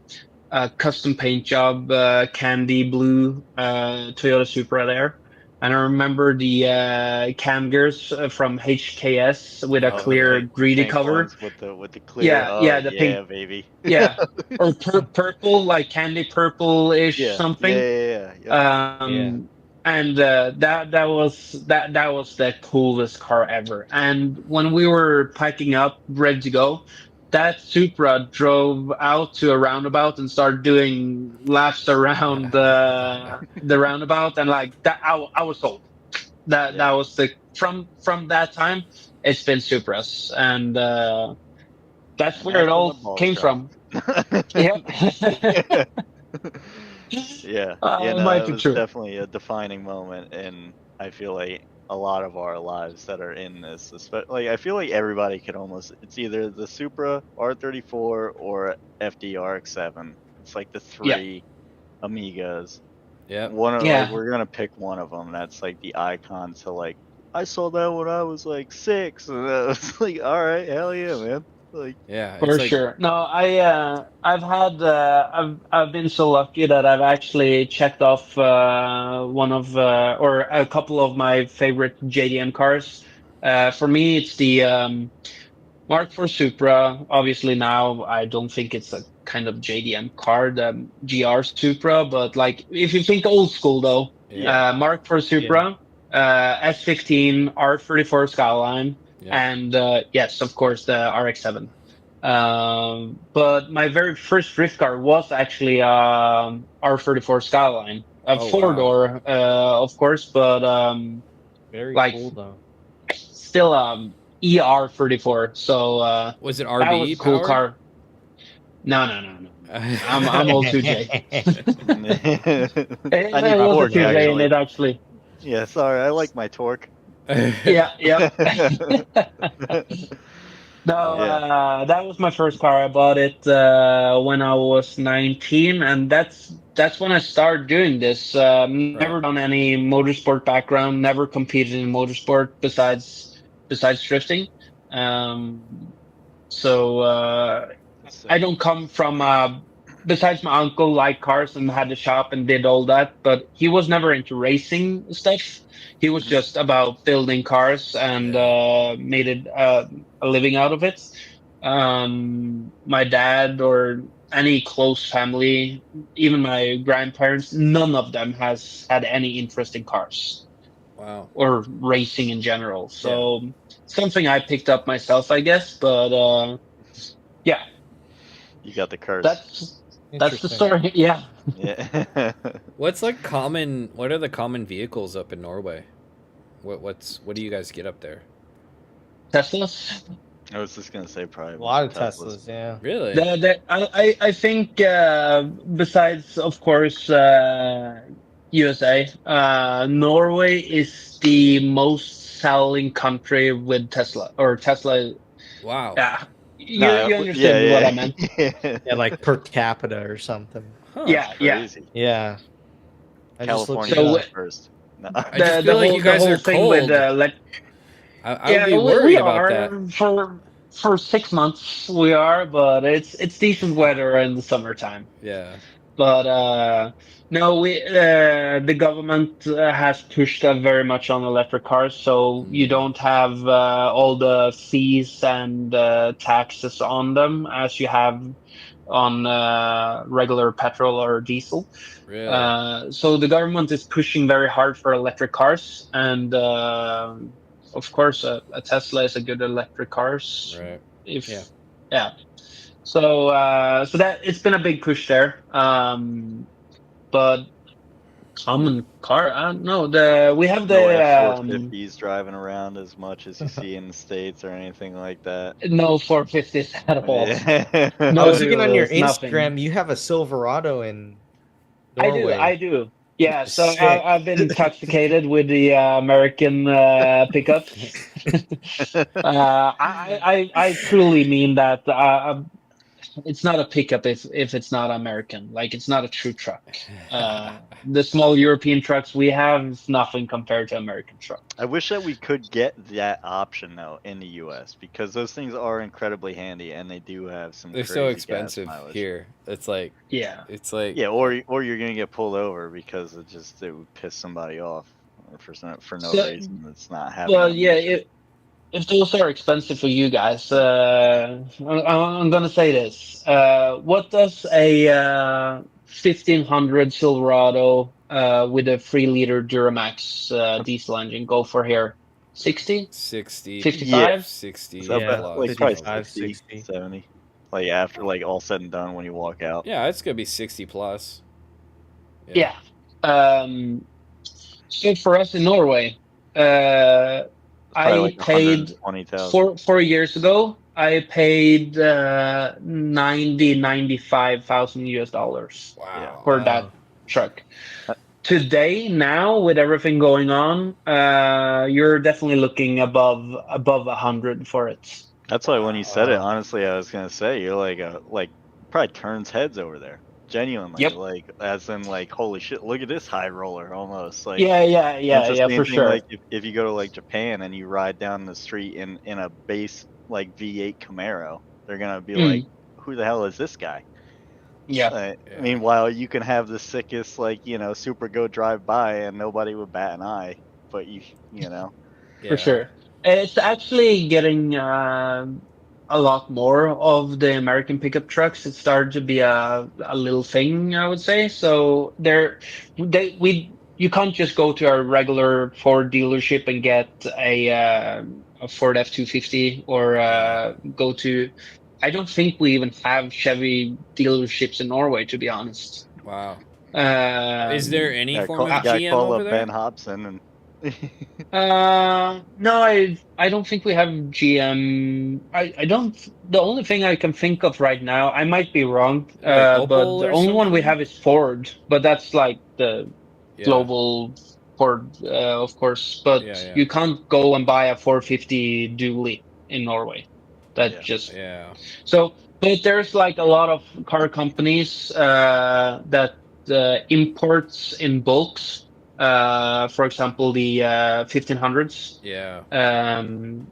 custom paint job, candy blue Toyota Supra there. And I remember the cam gears from HKS with a Oh, clear the greedy pink cover. ones with the clear. Yeah, Oh yeah, the yeah, pink, baby. yeah, or purple, like candy purple-ish Yeah, yeah, something. yeah, yeah. Yep. Yeah. And that was the coolest car ever. And when we were packing up, ready to go, that Supra drove out to a roundabout and started doing laps around the roundabout, and like that, I was sold. That Yeah. was the from that time. It's been Supras, and that's And where it that's when the all balls came drop. from. Yep. Yeah. Yeah. Yeah, It no, might it be was true. definitely a defining moment in I feel like a lot of our lives that are in this. Like I feel like everybody could almost it's either the Supra R34 or FD RX-7. It's like the Yeah. three Amigas. Yep. One of like Yeah. we're gonna pick one of them that's like the icon to like I saw that when I was like 6 and I was like all right, hell yeah, man. Like Yeah. It's For like. sure. No, I've been so lucky that I've actually checked off one of or a couple of my favorite JDM cars. For me, it's the Mark IV Supra. Obviously, now I don't think it's a kind of JDM car, the GR Supra. But like, if you think old school though, Yeah. yeah. Mark IV Yeah. Supra, S15, R34 Skyline, Yep. and yes, of course, the RX-7. But my very first drift car was actually R34 Skyline, a Oh four wow. door, of course, but Very Like cool though. still ER34. So Was it that was RB a cool powered? car. No. I'm old 2J. I need It was a torque 2J in actually. it actually. Yeah, sorry, I like my torque. Yeah, yeah. No, Yeah. that was my first car. I bought it when I was 19, and that's when I started doing this. Right. Never done any motorsport background, never competed in motorsport besides drifting. Um, so So, I don't come from besides my uncle liked cars and had a shop and did all that, but he was never into racing stuff. He was Mhm. just about building cars and Yeah. made it a living out of it. My dad or any close family, even my grandparents, none of them has had any interest in cars Wow. or racing in general. Yeah. So something I picked up myself, I guess. But yeah, You got the curse. that's the Interesting. story. Yeah, Yeah. What's like common? What are the common vehicles up in Norway? What do you guys get up there? Teslas. I was just gonna say probably A a lot bunch of of Teslas. Teslas, yeah. Really? I think besides of course USA, Norway is the most selling country with Tesla or Tesla. Wow. Yeah, No, you yeah, understood what I yeah, meant. yeah. Yeah, like per capita or something. Huh. Yeah, yeah. Crazy. Yeah. I just looked California it So comes up. first. No. I just feel like you the guys whole are thing with cold. let I would yeah, be we worried about that. are for 6 months we are, but it's decent weather in the summertime. Yeah. But no, we the government has pushed very much on electric cars, so you Mm, don't have all the fees and taxes on them as you have on regular petrol or diesel. really? So the government is pushing very hard for electric cars, and of course, a Tesla is a good electric cars. Right. Yeah. If yeah, so so that it's been a big push there. But common car, I don't know. The we have No the F-450s driving around as much as you see in the States or anything like that. no 450s at all. Yeah. I No was looking on your duels, nothing. Instagram. You have a Silverado in I Norway, do. which Yeah, is so sick. I've been intoxicated with the American pickups. I truly mean that. It's not a pickup if it's not American. Like it's not a true truck. The small European trucks we have is nothing compared to American truck. I wish that we could get that option though in the US because those things are incredibly handy and they do have some They're crazy so gas expensive mileage. here. It's like Yeah. Yeah, or you're gonna get pulled over because it would piss somebody off or for no So, reason. It's not having well, that yeah. feature. If those are expensive for you guys, I'm gonna say this. What does a 1500 Silverado with a 3 liter Duramax diesel engine go for here? 60? 60, 55? 60 So Yeah, about plus like probably 55, probably. 60, 60. 70. Like after like all said and done when you walk out. Yeah, it's gonna be 60 plus. Yeah. Um, so for us in Norway, uh, Probably I like paid 120,000. 4 years ago. I paid 95,000 US dollars Yeah. Wow. for that Wow. truck. Uh, Today, now with everything going on, you're definitely looking above 100 for it. That's why when you said it, Wow. honestly, I was gonna say you're like probably turns heads over there. Genuinely, Yep. like as in like holy shit, look at this high roller almost. Like and it's the Yeah, same for thing sure. like if you go to like Japan and you ride down the street in a base like V8 Camaro, they're gonna be like, Mm, who the hell is this guy? yeah, Yeah. Meanwhile, you can have the sickest like super go drive by and nobody would bat an eye, but you know. for Yeah. sure. It's actually getting a lot more of the American pickup trucks. It started to be a little thing, I would say. So you can't just go to a regular Ford dealership and get a Ford F-250 or Yeah. go to. I don't think we even have Chevy dealerships in Norway, to be honest. Wow. Is there Um, any Yeah, form you of gotta GM call over up Ben there? Hobson and No, I don't think we have GM. I don't. The only thing I can think of right now, I might be wrong, Like but Opal the or only one we something? have is Ford, but that's like the Yeah. global Ford, of course. But Yeah, yeah. you can't go and buy a 450 dually in Norway. That Yeah. just Yeah. so. But there's like a lot of car companies that imports in bulks. For example, the 1500s. Yeah.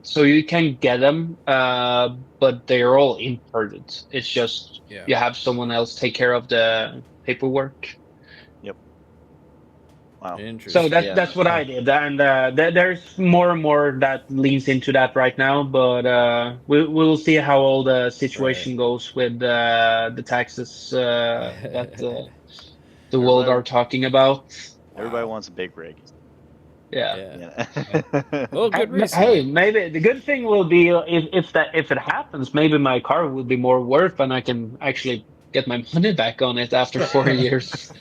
So you can get them, but they're all imported. It's just Yeah. you have someone else take care of the paperwork. Yep. Wow. So Interesting. Yeah. that's what I did, and there's more and more that leans into that right now. But we'll see how all the Right. situation goes with the taxes that the world Everybody, are talking about. everybody Wow. wants a big rig. Yeah. Yeah. Yeah. Yeah. Well, good reason Hey, then. maybe the good thing will be if it happens, maybe my car will be more worth, and I can actually get my money back on it after 4 years.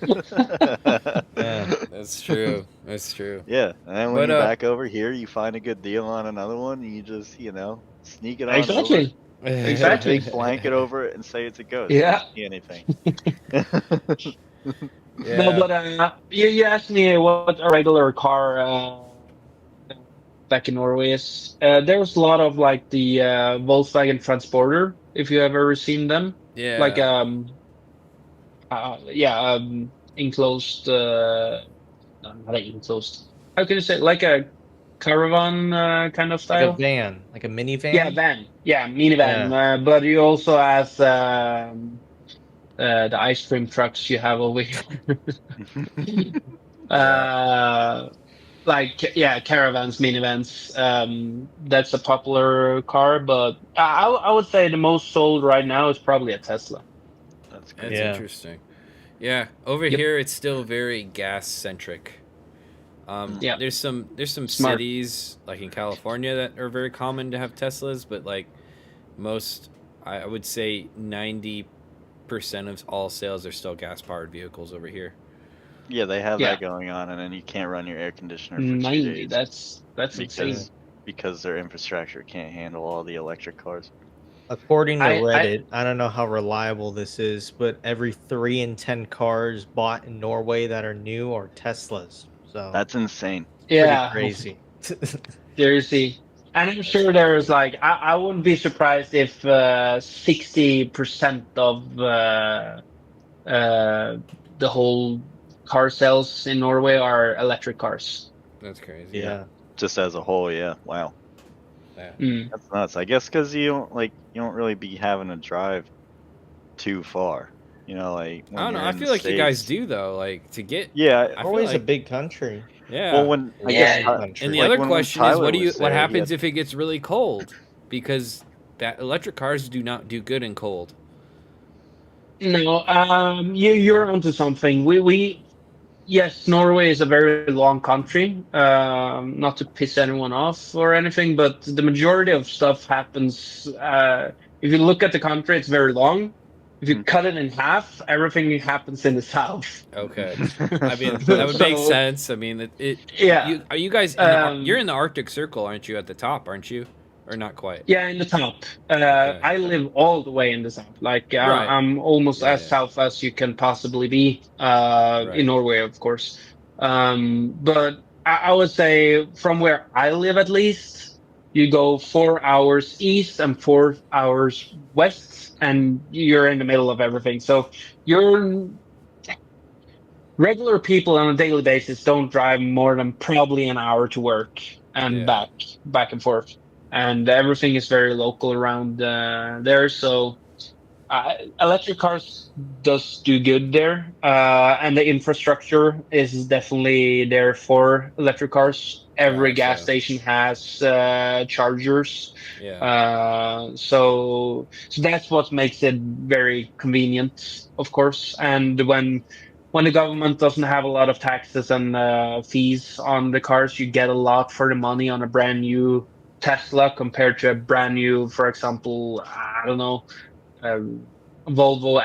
Yeah. That's true. That's true. Yeah, and then when But you're back over here, you find a good deal on another one, and you just, sneak it on over, Exactly. put a Exactly. big blanket over it, and say it's a ghost. You Yeah. don't see anything. No, yeah. but you asked me what a regular car back in Norway is. There's a lot of like the Volkswagen Transporter, if you ever seen them. Like Yeah. yeah, enclosed no, not enclosed. How can you say like a caravan kind of Like a style? van, like a Yeah, minivan. van. Yeah, minivan. Yeah. But you also have the ice cream trucks you have over here. Yeah. uh, like yeah, caravans, minivans. That's a popular car, but I would say the most sold right now is probably a Tesla. That's That's crazy. Yeah. interesting. Yeah. Over Yep. here, it's still very gas centric. Mm. Yeah. There's some Smart. cities like in California that are very common to have Teslas, but like most, I would say 90% of all sales are still gas powered vehicles over here. Yeah, they have Yeah. that going on, and then you can't run your air conditioner for 90. 2 days That's insane. Yeah. because their infrastructure can't handle all the electric cars. According to I Reddit, I don't know how reliable this is, but every 3 in 10 cars bought in Norway that are new are Teslas. So That's insane. pretty yeah. crazy. Seriously. And I'm That's sure there's crazy. like I wouldn't be surprised if 60% of uh, the whole car sales in Norway are electric cars. That's crazy. Yeah. Just as a whole, yeah. Wow. Yeah. That's nuts. I guess because you don't really be having to drive too far. Like I when don't know. you're I in the feel like you guys States. do though. Like to get, Yeah. I feel Norway's a like big country. Well, yeah. when I guess Yeah. Long And country. the like other when question is, Tyler was what there, he happens had. if it gets really cold? Because that electric cars do not do good in cold. No, you're onto something. We yes, Norway is a very long country. Not to piss anyone off or anything, but the majority of stuff happens. If you look at the country, it's very long. If you Mhm. cut it in half, everything happens in the south. Okay. I mean, that would make So sense. I mean, yeah, are you guys in the you're um, in the Arctic Circle, aren't you? At the top, aren't you? Or not quite? yeah, in the top. Okay. I live all the way in the south. Like Right. I'm almost Yeah. as Yeah. south as you can possibly be. In Right. Norway, of course. But I would say from where I live, at least, you go 4 hours east and 4 hours west, and you're in the middle of everything. So you're regular people on a daily basis don't drive more than probably an hour to work and Yeah. back and forth, and everything is very local around there. So electric cars does do good there, and the infrastructure is definitely there for electric cars. Every gas Gotcha. station has chargers, Yeah. so that's what makes it very convenient, of course. And when the government doesn't have a lot of taxes and fees on the cars, you get a lot for the money on a brand new Tesla compared to a brand new, for example, I don't know, Volvo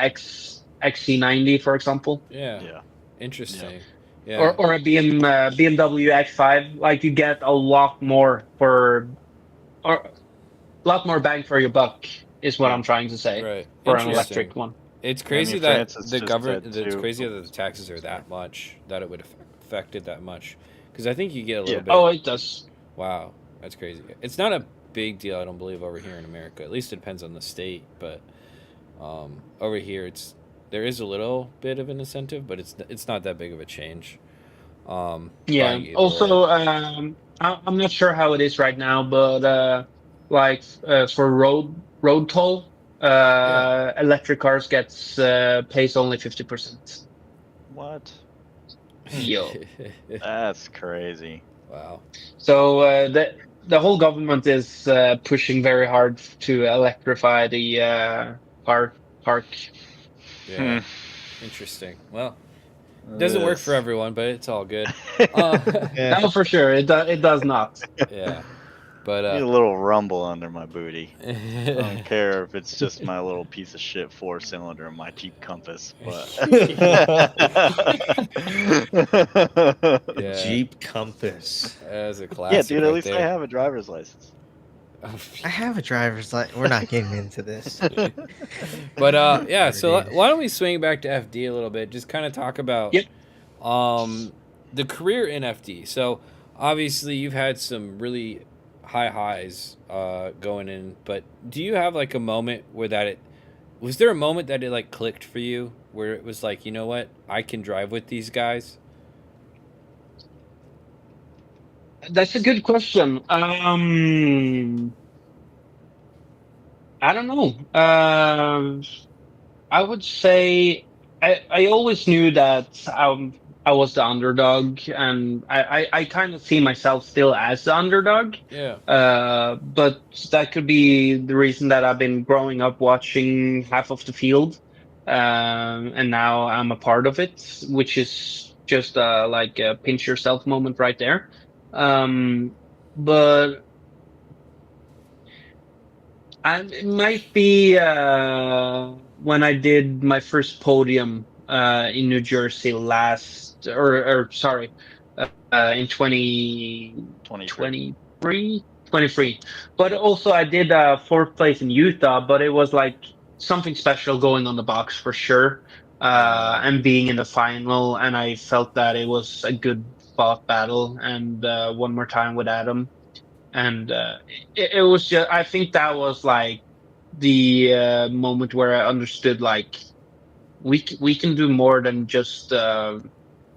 XC90, for example. Yeah. Yeah. Yeah. Interesting. Yeah. or a BMW X5, like you get a lot more for or a lot more bang for your buck is what Yeah. I'm trying to say Right. for an Interesting. electric one. It's Yeah, I crazy mean, that France is the just government. dead It's too. crazy that the taxes are that much that it would affect it that much. Because I think you get a little Yeah. bit. Oh, it does. Wow, that's crazy. It's not a big deal, I don't believe, over here in America. At least it depends on the state. But over here, there is a little bit of an incentive, but it's not that big of a change. Yeah. Buying either or. Also, I'm not sure how it is right now, but like for road toll, Yeah. electric cars gets pays only 50%. What? Yo. That's crazy. Wow. So the whole government is pushing very hard to electrify the car park. Yeah. Hmm. Interesting. Well, it doesn't work for This. everyone, but it's all good. Uh, Yeah. No, for sure, it does not. yeah. But Need a little rumble under my booty. I don't care if it's just my little piece of shit 4-cylinder in my Jeep Compass, but yeah, Jeep Compass. that's a yeah, classic dude. At right least I there. have a driver's license. I have a driver's license. We're not getting into this. But yeah. So Already. why don't we swing back to FD a little bit? Just kind of talk about Yep. the career in FD. So obviously you've had some really high highs going in, but do you have like a moment where was there a moment that it like clicked for you where it was like, you know what, I can drive with these guys? That's a good question. I don't know. I would say I always knew that I was the underdog, and I kind of see myself still as the underdog. Yeah. But that could be the reason that I've been growing up watching half of the field, and now I'm a part of it, which is just like a pinch yourself moment right there. But it might be when I did my first podium in New Jersey or sorry, in 23. 2023. But also I did fourth place in Utah, but it was like something special going on the box for sure. Yeah. And being in the final, and I felt that it was a good fought battle, and one more time with Adam, and it was just I think that was like the moment where I understood like we can do more than just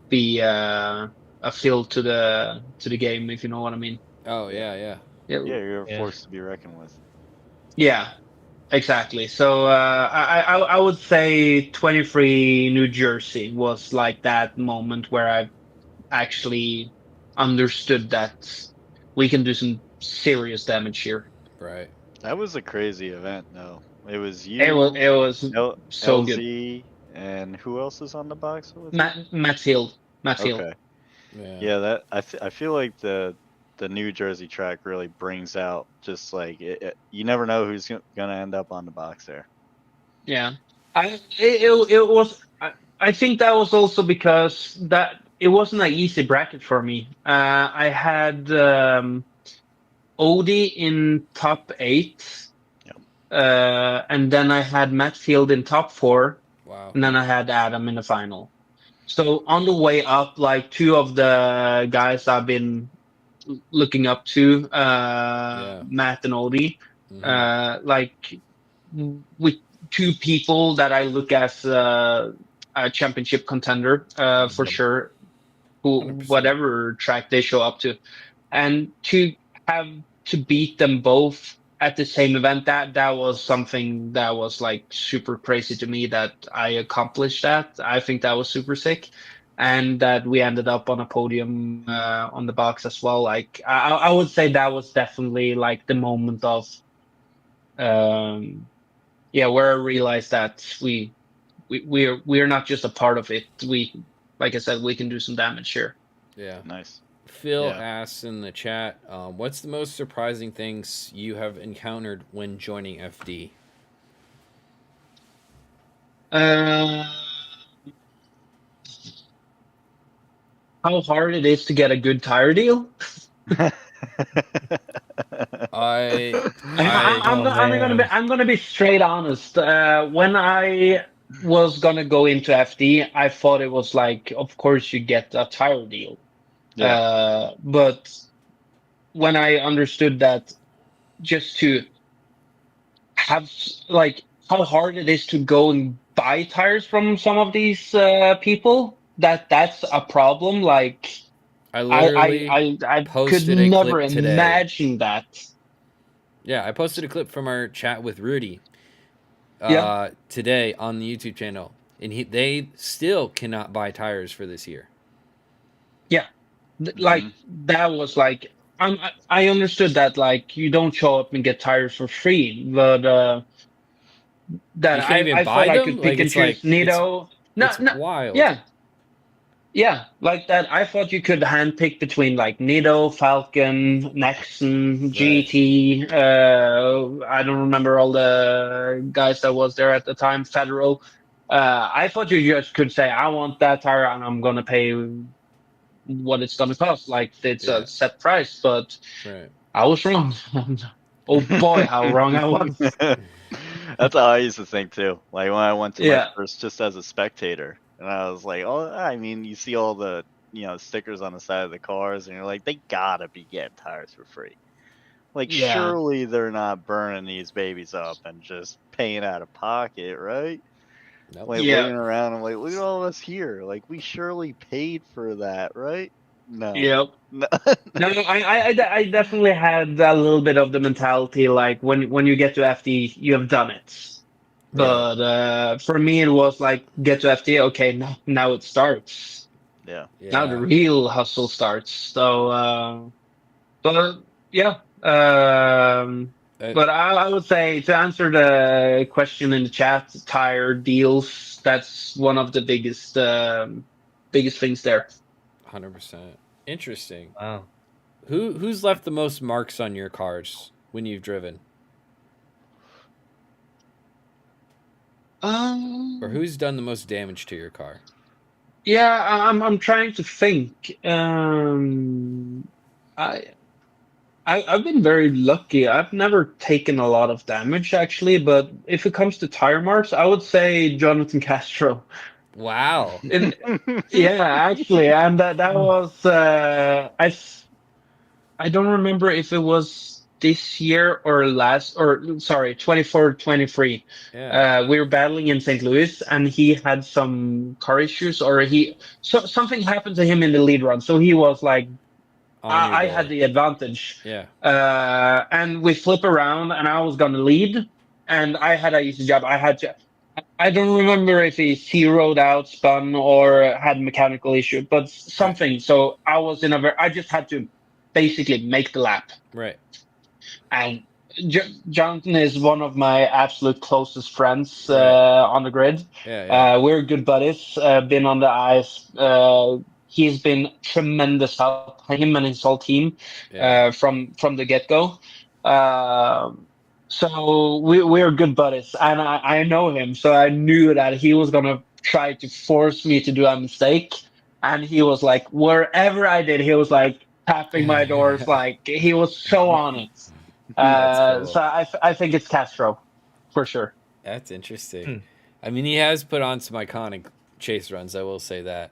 be a fill to the game, if you know what I mean. Oh Yeah. yeah, yeah. Yeah, Yeah, you're a Yeah. force to be reckoned with. yeah, exactly. So I would say 23 New Jersey was like that moment where I actually understood that we can do some serious damage here. Right. That was a crazy event, though. It was It you, was so good. LZ, and who else is on the box with you? Matt Field. Matt Field. Okay. Yeah. Yeah, that I feel like the New Jersey track really brings out just like you never know who's gonna end up on the box there. Yeah. It was I think that was also because that it wasn't an easy bracket for me. I had Odie in top eight, Yep. and then I had Matt Field in top four, Wow. and then I had Adam in the final. So on the way up, like two of the guys I've been looking up to, Yeah. Matt and Odie, Mm-hmm. like with two people that I look as a championship contender, for Mm-hmm. sure, who 100%. whatever track they show up to, and to have to beat them both at the same event, that was something that was like super crazy to me that I accomplished that. I think that was super sick. And that we ended up on a podium on the box as well. Like I would say that was definitely like the moment of um, yeah, where I realized that we're not just a part of it. We, like I said, we can do some damage here. Yeah. Nice. Phil Yeah. asks in the chat, what's the most surprising things you have encountered when joining FD? Uh, how hard it is to get a good tire deal? I Oh man. I'm gonna be straight honest. When I was gonna go into FD, I thought it was like, of course you get a tire deal. Yeah. But when I understood that just to have like how hard it is to go and buy tires from some of these people, that's a problem. Like literally I could posted a never clip today. imagine that. Yeah, I posted a clip from our chat with Rudy Yeah. today on the YouTube channel, and they still cannot buy tires for this year. Yeah. Like Hmm. that was like I understood that like you don't show up and get tires for free, but that You can't even I thought buy I them. could pick Like and it's choose like Nido. No, it's no, wild. yeah, yeah, like that. I thought you could handpick between like Nido, Falcon, Nexon, Right. GT. I don't remember all the guys that was there at the time. Federal. I thought you just could say, I want that tire and I'm gonna pay what it's gonna cost. Like it's Yeah. a set price, but Right. I was wrong. Oh boy, how wrong I was. That's how I used to think too. Like when I went to my Yeah, first just as a spectator, and I was like, oh, I mean, you see all the stickers on the side of the cars, and you're like, they gotta be getting tires for free. Like yeah, surely they're not burning these babies up and just paying out of pocket, right? Nope. Like yeah, looking around, I'm like, look at all of us here. Like we surely paid for that, right? No. yep. No. No, no, I definitely had a little bit of the mentality like when you get to FD, you have done it. Right. But for me, it was like get to FD, okay, now it starts. Yeah. Now the Yeah. real hustle starts. So, but yeah, Uh, but I would say to answer the question in the chat, tire deals, that's one of the biggest things there. 100%. Interesting. Wow. Who's left the most marks on your cars when you've driven, or Um, who's done the most damage to your car? yeah, I'm trying to think. I I've been very lucky. I've never taken a lot of damage actually, but if it comes to tire marks, I would say Jonathan Castro. Wow. And yeah, actually, and that was I don't remember if it was this year or last or sorry, 24, 23. Yeah. We were battling in St. Louis and he had some car issues or something happened to him in the lead run. So he was like On your I had door. the advantage. Yeah. And we flip around and I was gonna lead and I had a easy job. I don't remember if he zeroed out, spun, or had a mechanical issue, but Right. something. So I was in a I just had to basically make the lap. Right. And Jonathan is one of my absolute closest friends Right. on the grid. Yeah. Yeah. We're good buddies. Been on the ice. He's been tremendous help. Him and his whole team Yeah. from the get go. So we're good buddies, and I know him, so I knew that he was gonna try to force me to do a mistake. And he was like, wherever I did, he was like tapping my doors, like he was so on it. That's So cool. I think it's Castro for sure. That's interesting. Hmm. I mean, he has put on some iconic chase runs. I will say that.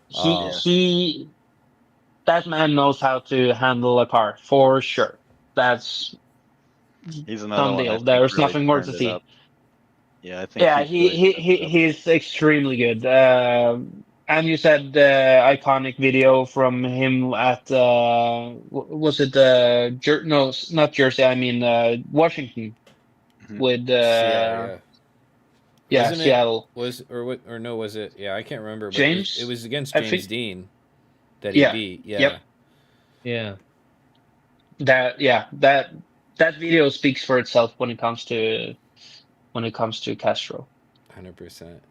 He Yeah. he that man knows how to handle a car for sure. That's He's another done one I deal. think There's really nothing more to turned it up. see. Yeah, I think Yeah, he's really turned it up. he's extremely good. And you said the iconic video from him at was it no, not Jersey, I mean Washington Mhm. with Seattle. Yeah. yeah, Wasn't it? Seattle. Was or what? Or no? Was it? Yeah, I can't remember. But it James, was against I James think. Dean that he Yeah. beat. Yep. Yeah. Yeah. That video speaks for itself when it comes to Castro. 100%.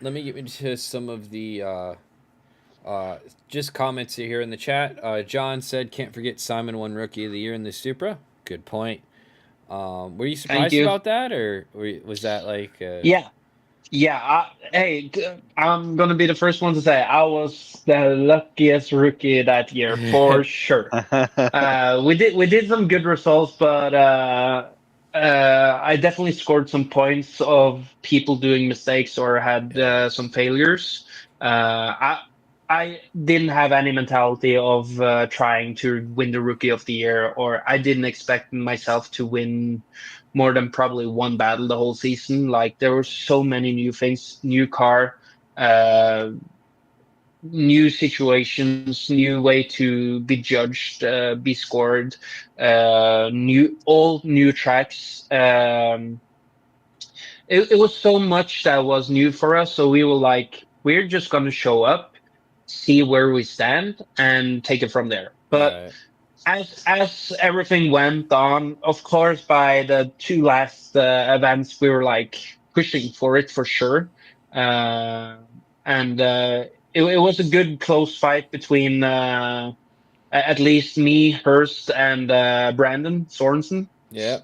Let me get into some of the just comments here in the chat. John said, "Can't forget Simon won Rookie of the Year in the Supra." Good point. Were you Thank surprised you. about that, or was that like? Yeah. Yeah, I'm gonna be the first one to say I was the luckiest rookie that year for sure. We did some good results, but I definitely scored some points of people doing mistakes or had Yeah. some failures. I didn't have any mentality of trying to win the Rookie of the Year, or I didn't expect myself to win more than probably one battle the whole season. Like there were so many new things, new car. Uh, New situations, new way to be judged, be scored, all new tracks. It was so much that was new for us. So we were like, we're just going to show up, see where we stand, and take it from there. But Right. as everything went on, of course, by the two last events, we were like pushing for it for sure. Uh, and it was a good close fight between at least me, Hurst, and Brandon Sorensen. Yeah.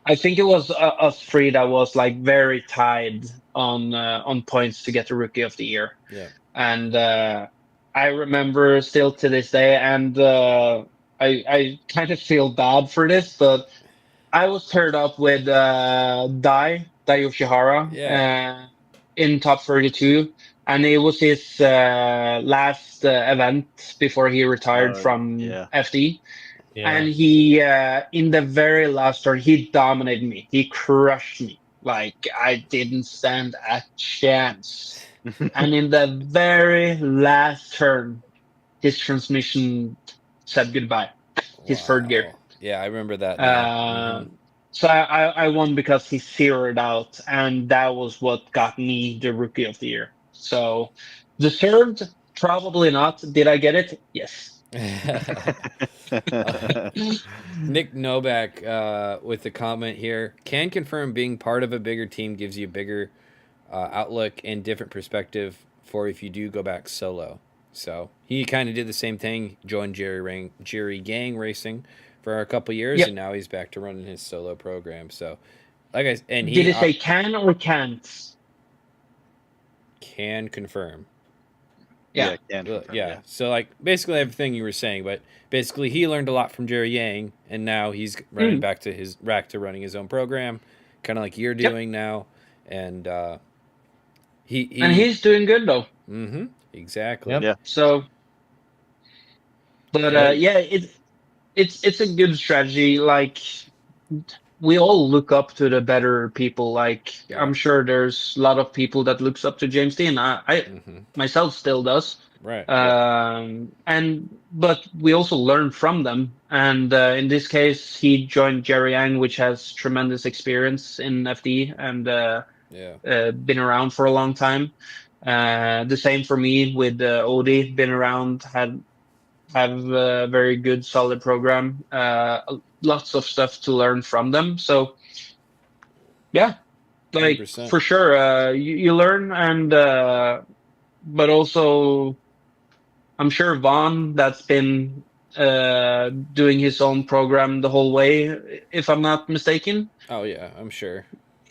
I think it was us three that was like very tied on points to get the Rookie of the Year. Yeah. And I remember still to this day, and I kind of feel bad for this, but I was paired up with Dai Yoshihara Yeah. in top 32, and it was his last event before he retired from Yeah. FD. Yeah. And he, in the very last turn, he dominated me. He crushed me. Like I didn't stand a chance. And in the very last turn, his transmission said goodbye. His third gear. Wow. Yeah, I remember that now. Uh, so I won because he zeroed out, and that was what got me the Rookie of the Year. So deserved? Probably not. Did I get it? Yes. Nick Novak with the comment here can confirm being part of a bigger team gives you a bigger outlook and different perspective for if you do go back solo. So he kind of did the same thing, joined Jerry Gang Racing for a couple years, Yep. and now he's back to running his solo program. So, like and Did he it say can or can't? can confirm. Yeah. Yeah. So like basically everything you were saying, but basically he learned a lot from Jerry Yang, and now he's running back to running his own program, kind of like you're Yep. doing now, and he And he's doing good though. Mm-hmm. Exactly. Yep. Yeah. So, but Right. yeah, it's a good strategy. Like we all look up to the better people. Like Yeah. I'm sure there's a lot of people that looks up to James Dean. I myself still does. Right. But we also learn from them. And in this case, he joined Jerry Yang, which has tremendous experience in FD and been around for a long time. The same for me with Odie, been around, have a very good, solid program. Lots of stuff to learn from them. So, yeah, like 100%. for sure, you learn, and but also I'm sure Vaughn, that's been doing his own program the whole way, if I'm not mistaken. Oh yeah, I'm sure.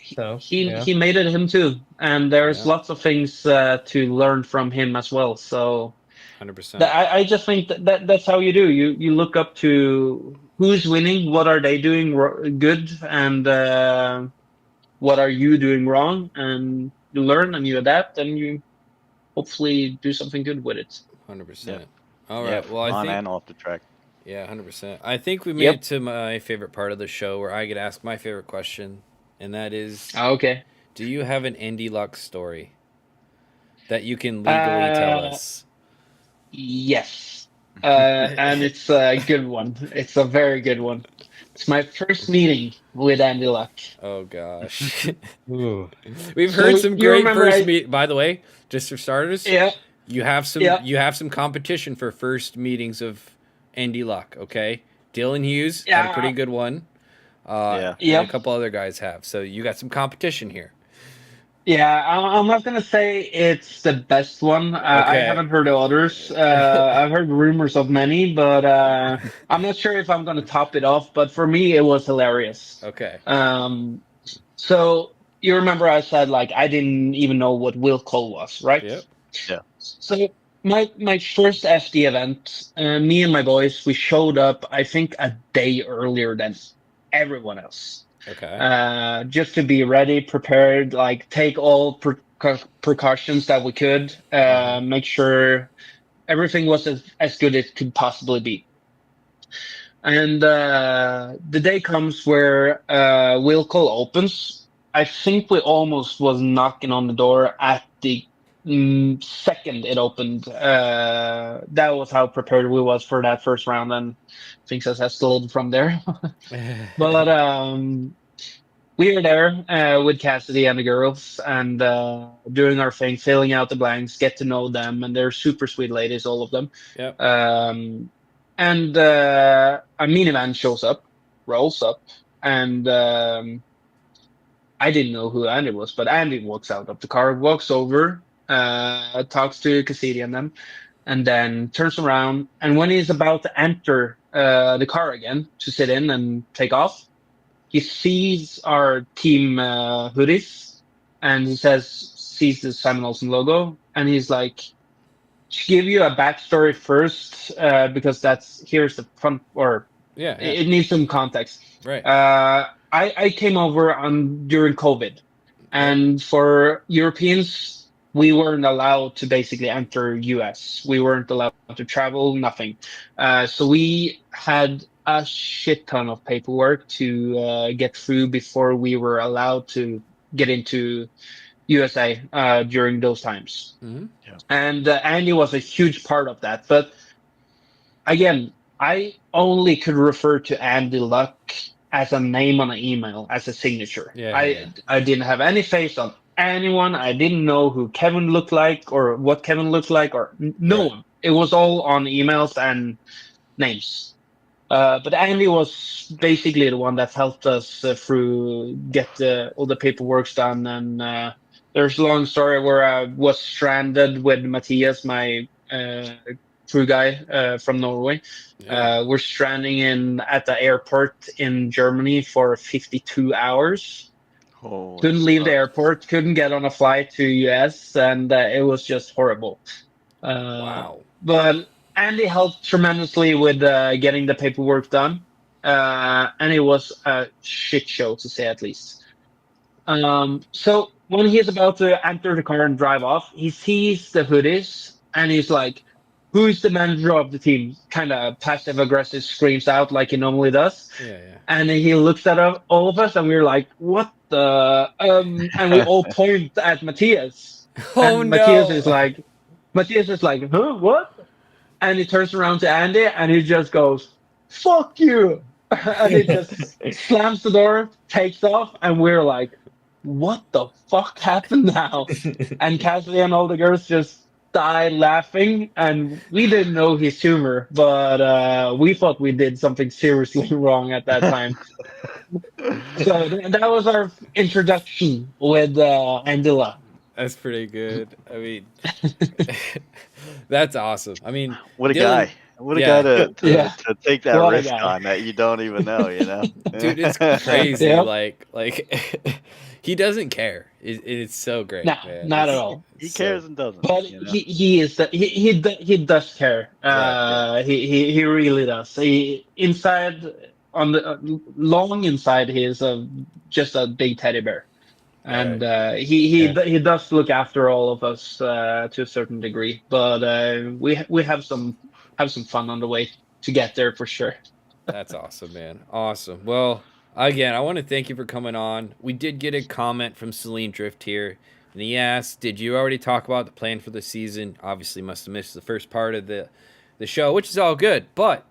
So He made it him too, and there's lots of things to learn from him as well. So 100%. I just think that's how you do. You look up to who's winning, what are they doing good, and what are you doing wrong, and you learn and you adapt, and you hopefully do something good with it. 100%. All right. Well, I on think and off the track. Yeah, 100%. I think we made it to my favorite part of the show where I get asked my favorite question, and that is, Okay. do you have an Indy Luck story that you can legally tell us? Yes. And it's a good one. It's a very good one. It's my first meeting with Andy Luck. Oh gosh. Ooh. We've So heard some you great remember first meet. By the way, just for starters, Yeah. you have some competition for first meetings of Andy Luck. Okay, Dylan Hughes had a pretty good one. And a couple other guys have. So you got some competition here. Yeah, I'm not gonna say it's the best one. I Okay. haven't heard of others. I've heard rumors of many, but I'm not sure if I'm gonna top it off. But for me, it was hilarious. Okay. So you remember I said like I didn't even know what will call was, right? Yep. Yeah. So my first FD event, me and my boys, we showed up I think a day earlier than everyone else, Okay. just to be ready, prepared, like take all precautions that we could, make sure everything was as good as it could possibly be. And the day comes where will call opens. I think we almost was knocking on the door at the second it opened. That was how prepared we was for that first round, and things has escalated from there. But we were there with Cassidy and the girls, and doing our thing, filling out the blanks, get to know them, and they're super sweet ladies, all of them. Yep. Um, and a minivan shows up, rolls up, and I didn't know who Andy was, but Andy walks out of the car, walks over, talks to Cassidy and them, and then turns around. And when he's about to enter the car again to sit in and take off, he sees our team hoodies, and he sees the Simen Olsen logo, and he's like, to give you a backstory first, because here's the front, or Yeah. Yeah. it needs some context. Right. I came over during COVID, Yep. and for Europeans, we weren't allowed to basically enter US. We weren't allowed to travel, nothing. So we had a shit ton of paperwork to get through before we were allowed to get into USA during those times. Mm-hmm. And Andy was a huge part of that. But again, I only could refer to Andy Luck as a name on an email, as a signature. Yeah. I didn't have any face on anyone. I didn't know who Kevin looked like or what Kevin looked like, or no Right. one. It was all on emails and names. But Andy was basically the one that helped us through get all the paperwork done. And there's a long story where I was stranded with Matthias, my crew guy from Norway. Yeah. We're stranding at the airport in Germany for 52 hours. Holy Couldn't leave the fuck. airport, couldn't get on a flight to US, and it was just horrible. Wow. But Andy helped tremendously with getting the paperwork done, and it was a shit show to say at least. So when he's about to enter the car and drive off, he sees the hoodies and he's like, "Who is the manager of the team?" Kind of passive aggressive screams out like he normally does, Yeah. Yeah. and then he looks at all of us and we're like, "What the?" And we all point at Matthias, Oh and no. Matthias is like, "Huh? What?" And he turns around to Andy and he just goes, "Fuck you!" And he just slams the door, takes off, and we're like, "What the fuck happened now?" And Cassidy and all the girls just died laughing, and we didn't know his humor, but we thought we did something seriously wrong at that time. So that was our introduction with Andila. That's pretty good. I mean, that's awesome. I mean, What a Dylan. guy. What a Yeah. guy to, Yeah, to take that what a risk guy. on that you don't even know, you know? Dude, it's crazy. Yep. Like he doesn't care. It's so great, Nah, man. not at It's- all. He it's cares so- and doesn't. But You know? he does care. Yeah, He really does. He inside on the long inside he is just a big teddy bear, and he does look after all of us to a certain degree. But we have some fun on the way to get there for sure. That's awesome, man. Awesome. Well, again, I want to thank you for coming on. We did get a comment from Celine Drift here, and he asked, "Did you already talk about the plan for the season?" Obviously, must have missed the first part of the show, which is all good. But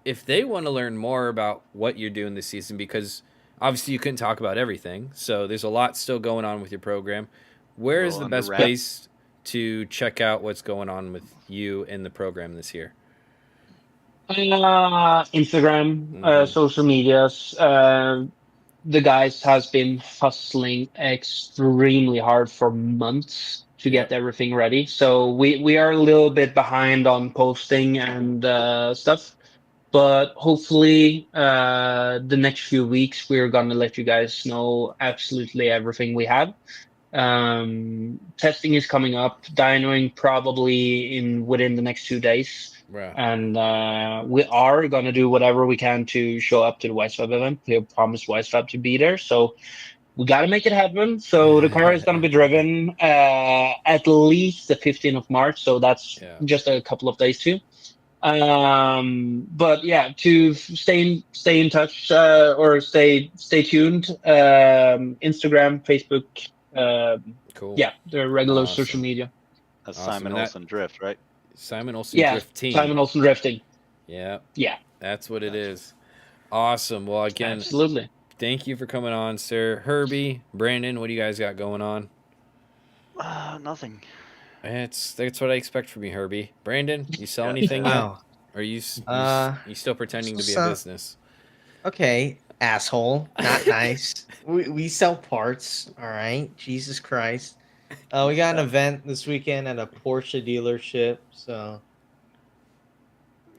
if they want to learn more about what you're doing this season, because obviously you couldn't talk about everything, so there's a lot still going on with your program. Where is Little the under best wraps. place to check out what's going on with you and the program this year? Instagram, Mhm. social medias. The guys has been hustling extremely hard for months to Yep. get everything ready. So we are a little bit behind on posting and stuff. but hopefully the next few weeks we're gonna let you guys know absolutely everything we have. Testing is coming up, dynoing probably in within the next 2 days. Right. And we are gonna do whatever we can to show up to the Wisefab event. We have promised Wisefab to be there, so we got to make it happen. So the car is going to be driven at least the 15th of March. So that's Yeah. just a couple of days too. But yeah, to stay in touch or stay tuned. Instagram, Facebook. Cool. Yeah, the regular Awesome. social media. That's Awesome. Simen And that- Olsen Drift, right? Simen Olsen Yeah, Drift Team. Simen Olsen drifting. Yeah, Yeah, that's what it is. Awesome. Well, again, absolutely. thank you for coming on, sir. Herbie, Brandon, what do you guys got going on? Nothing. That's what I expect from you, Herbie. Brandon, you sell anything yet? Wow. Or are you still pretending to be a so- business? Okay, asshole. Not nice. We sell parts, all right? Jesus Christ. We got an event this weekend at a Porsche dealership, so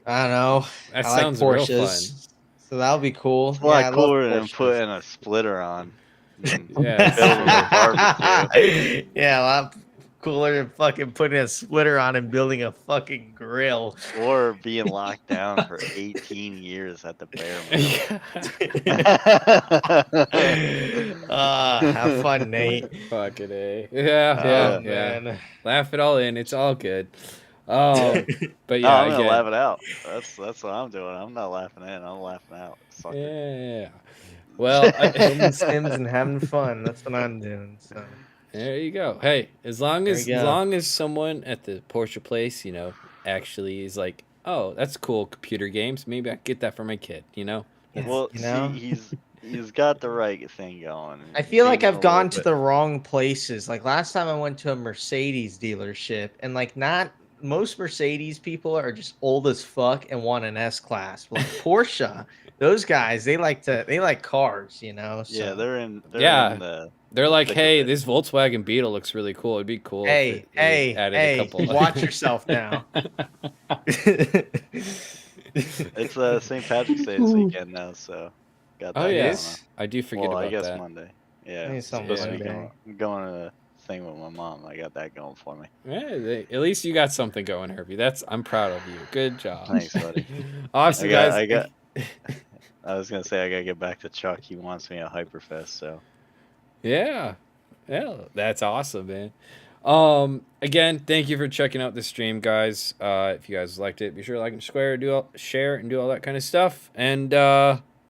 I don't know. That I like sounds real Porsches, so that'll be cool. It's a lot I love cooler than Porsches. putting a splitter on. and Yeah, building a barbecue. Yeah, a lot cooler than fucking putting a splitter on and building a fucking grill. Or being locked down for 18 years at the bare minimum. Have fun, Nate. Fucking A. Yeah. Man. Laugh it all in. It's all good. But No, yeah, I'm gonna again, laugh it out. That's what I'm doing. I'm not laughing in. I'm laughing out. Sucker. yeah. Well, Hitting Sims and having fun. That's what I'm doing. So there you go. Hey, as long There as you go. someone at the Porsche place, actually is like, oh, that's cool, computer games. Maybe I could get that for my kid. Well, you know? see, he's got the right thing going. I feel like Being I've a gone little to bit- the wrong places. Like last time I went to a Mercedes dealership, and not most Mercedes people are just old as fuck and want an S class. Like Porsche, those guys they like cars, So. Yeah, they're in Yeah. the They're like, thick of hey, it. this Volkswagen Beetle looks really cool. It'd be cool. Hey, if they added a hey, couple. watch yourself now. It's St. Patrick's Day this weekend now, so got that Oh yeah, going is? I do forget on. Well, I about guess that. Monday. Yeah, It's on supposed to be Monday. going to a thing with my mom. I got that going for me. Yeah, at least you got something going, Herbie. I'm proud of you. Good job. Thanks, buddy. Awesome, I got- guys. I was gonna say I gotta get back to Chuck. He wants me at Hyperfest, so Yeah, that's awesome, man. Again, thank you for checking out the stream, guys. If you guys liked it, be sure to like and share and do all that kind of stuff. And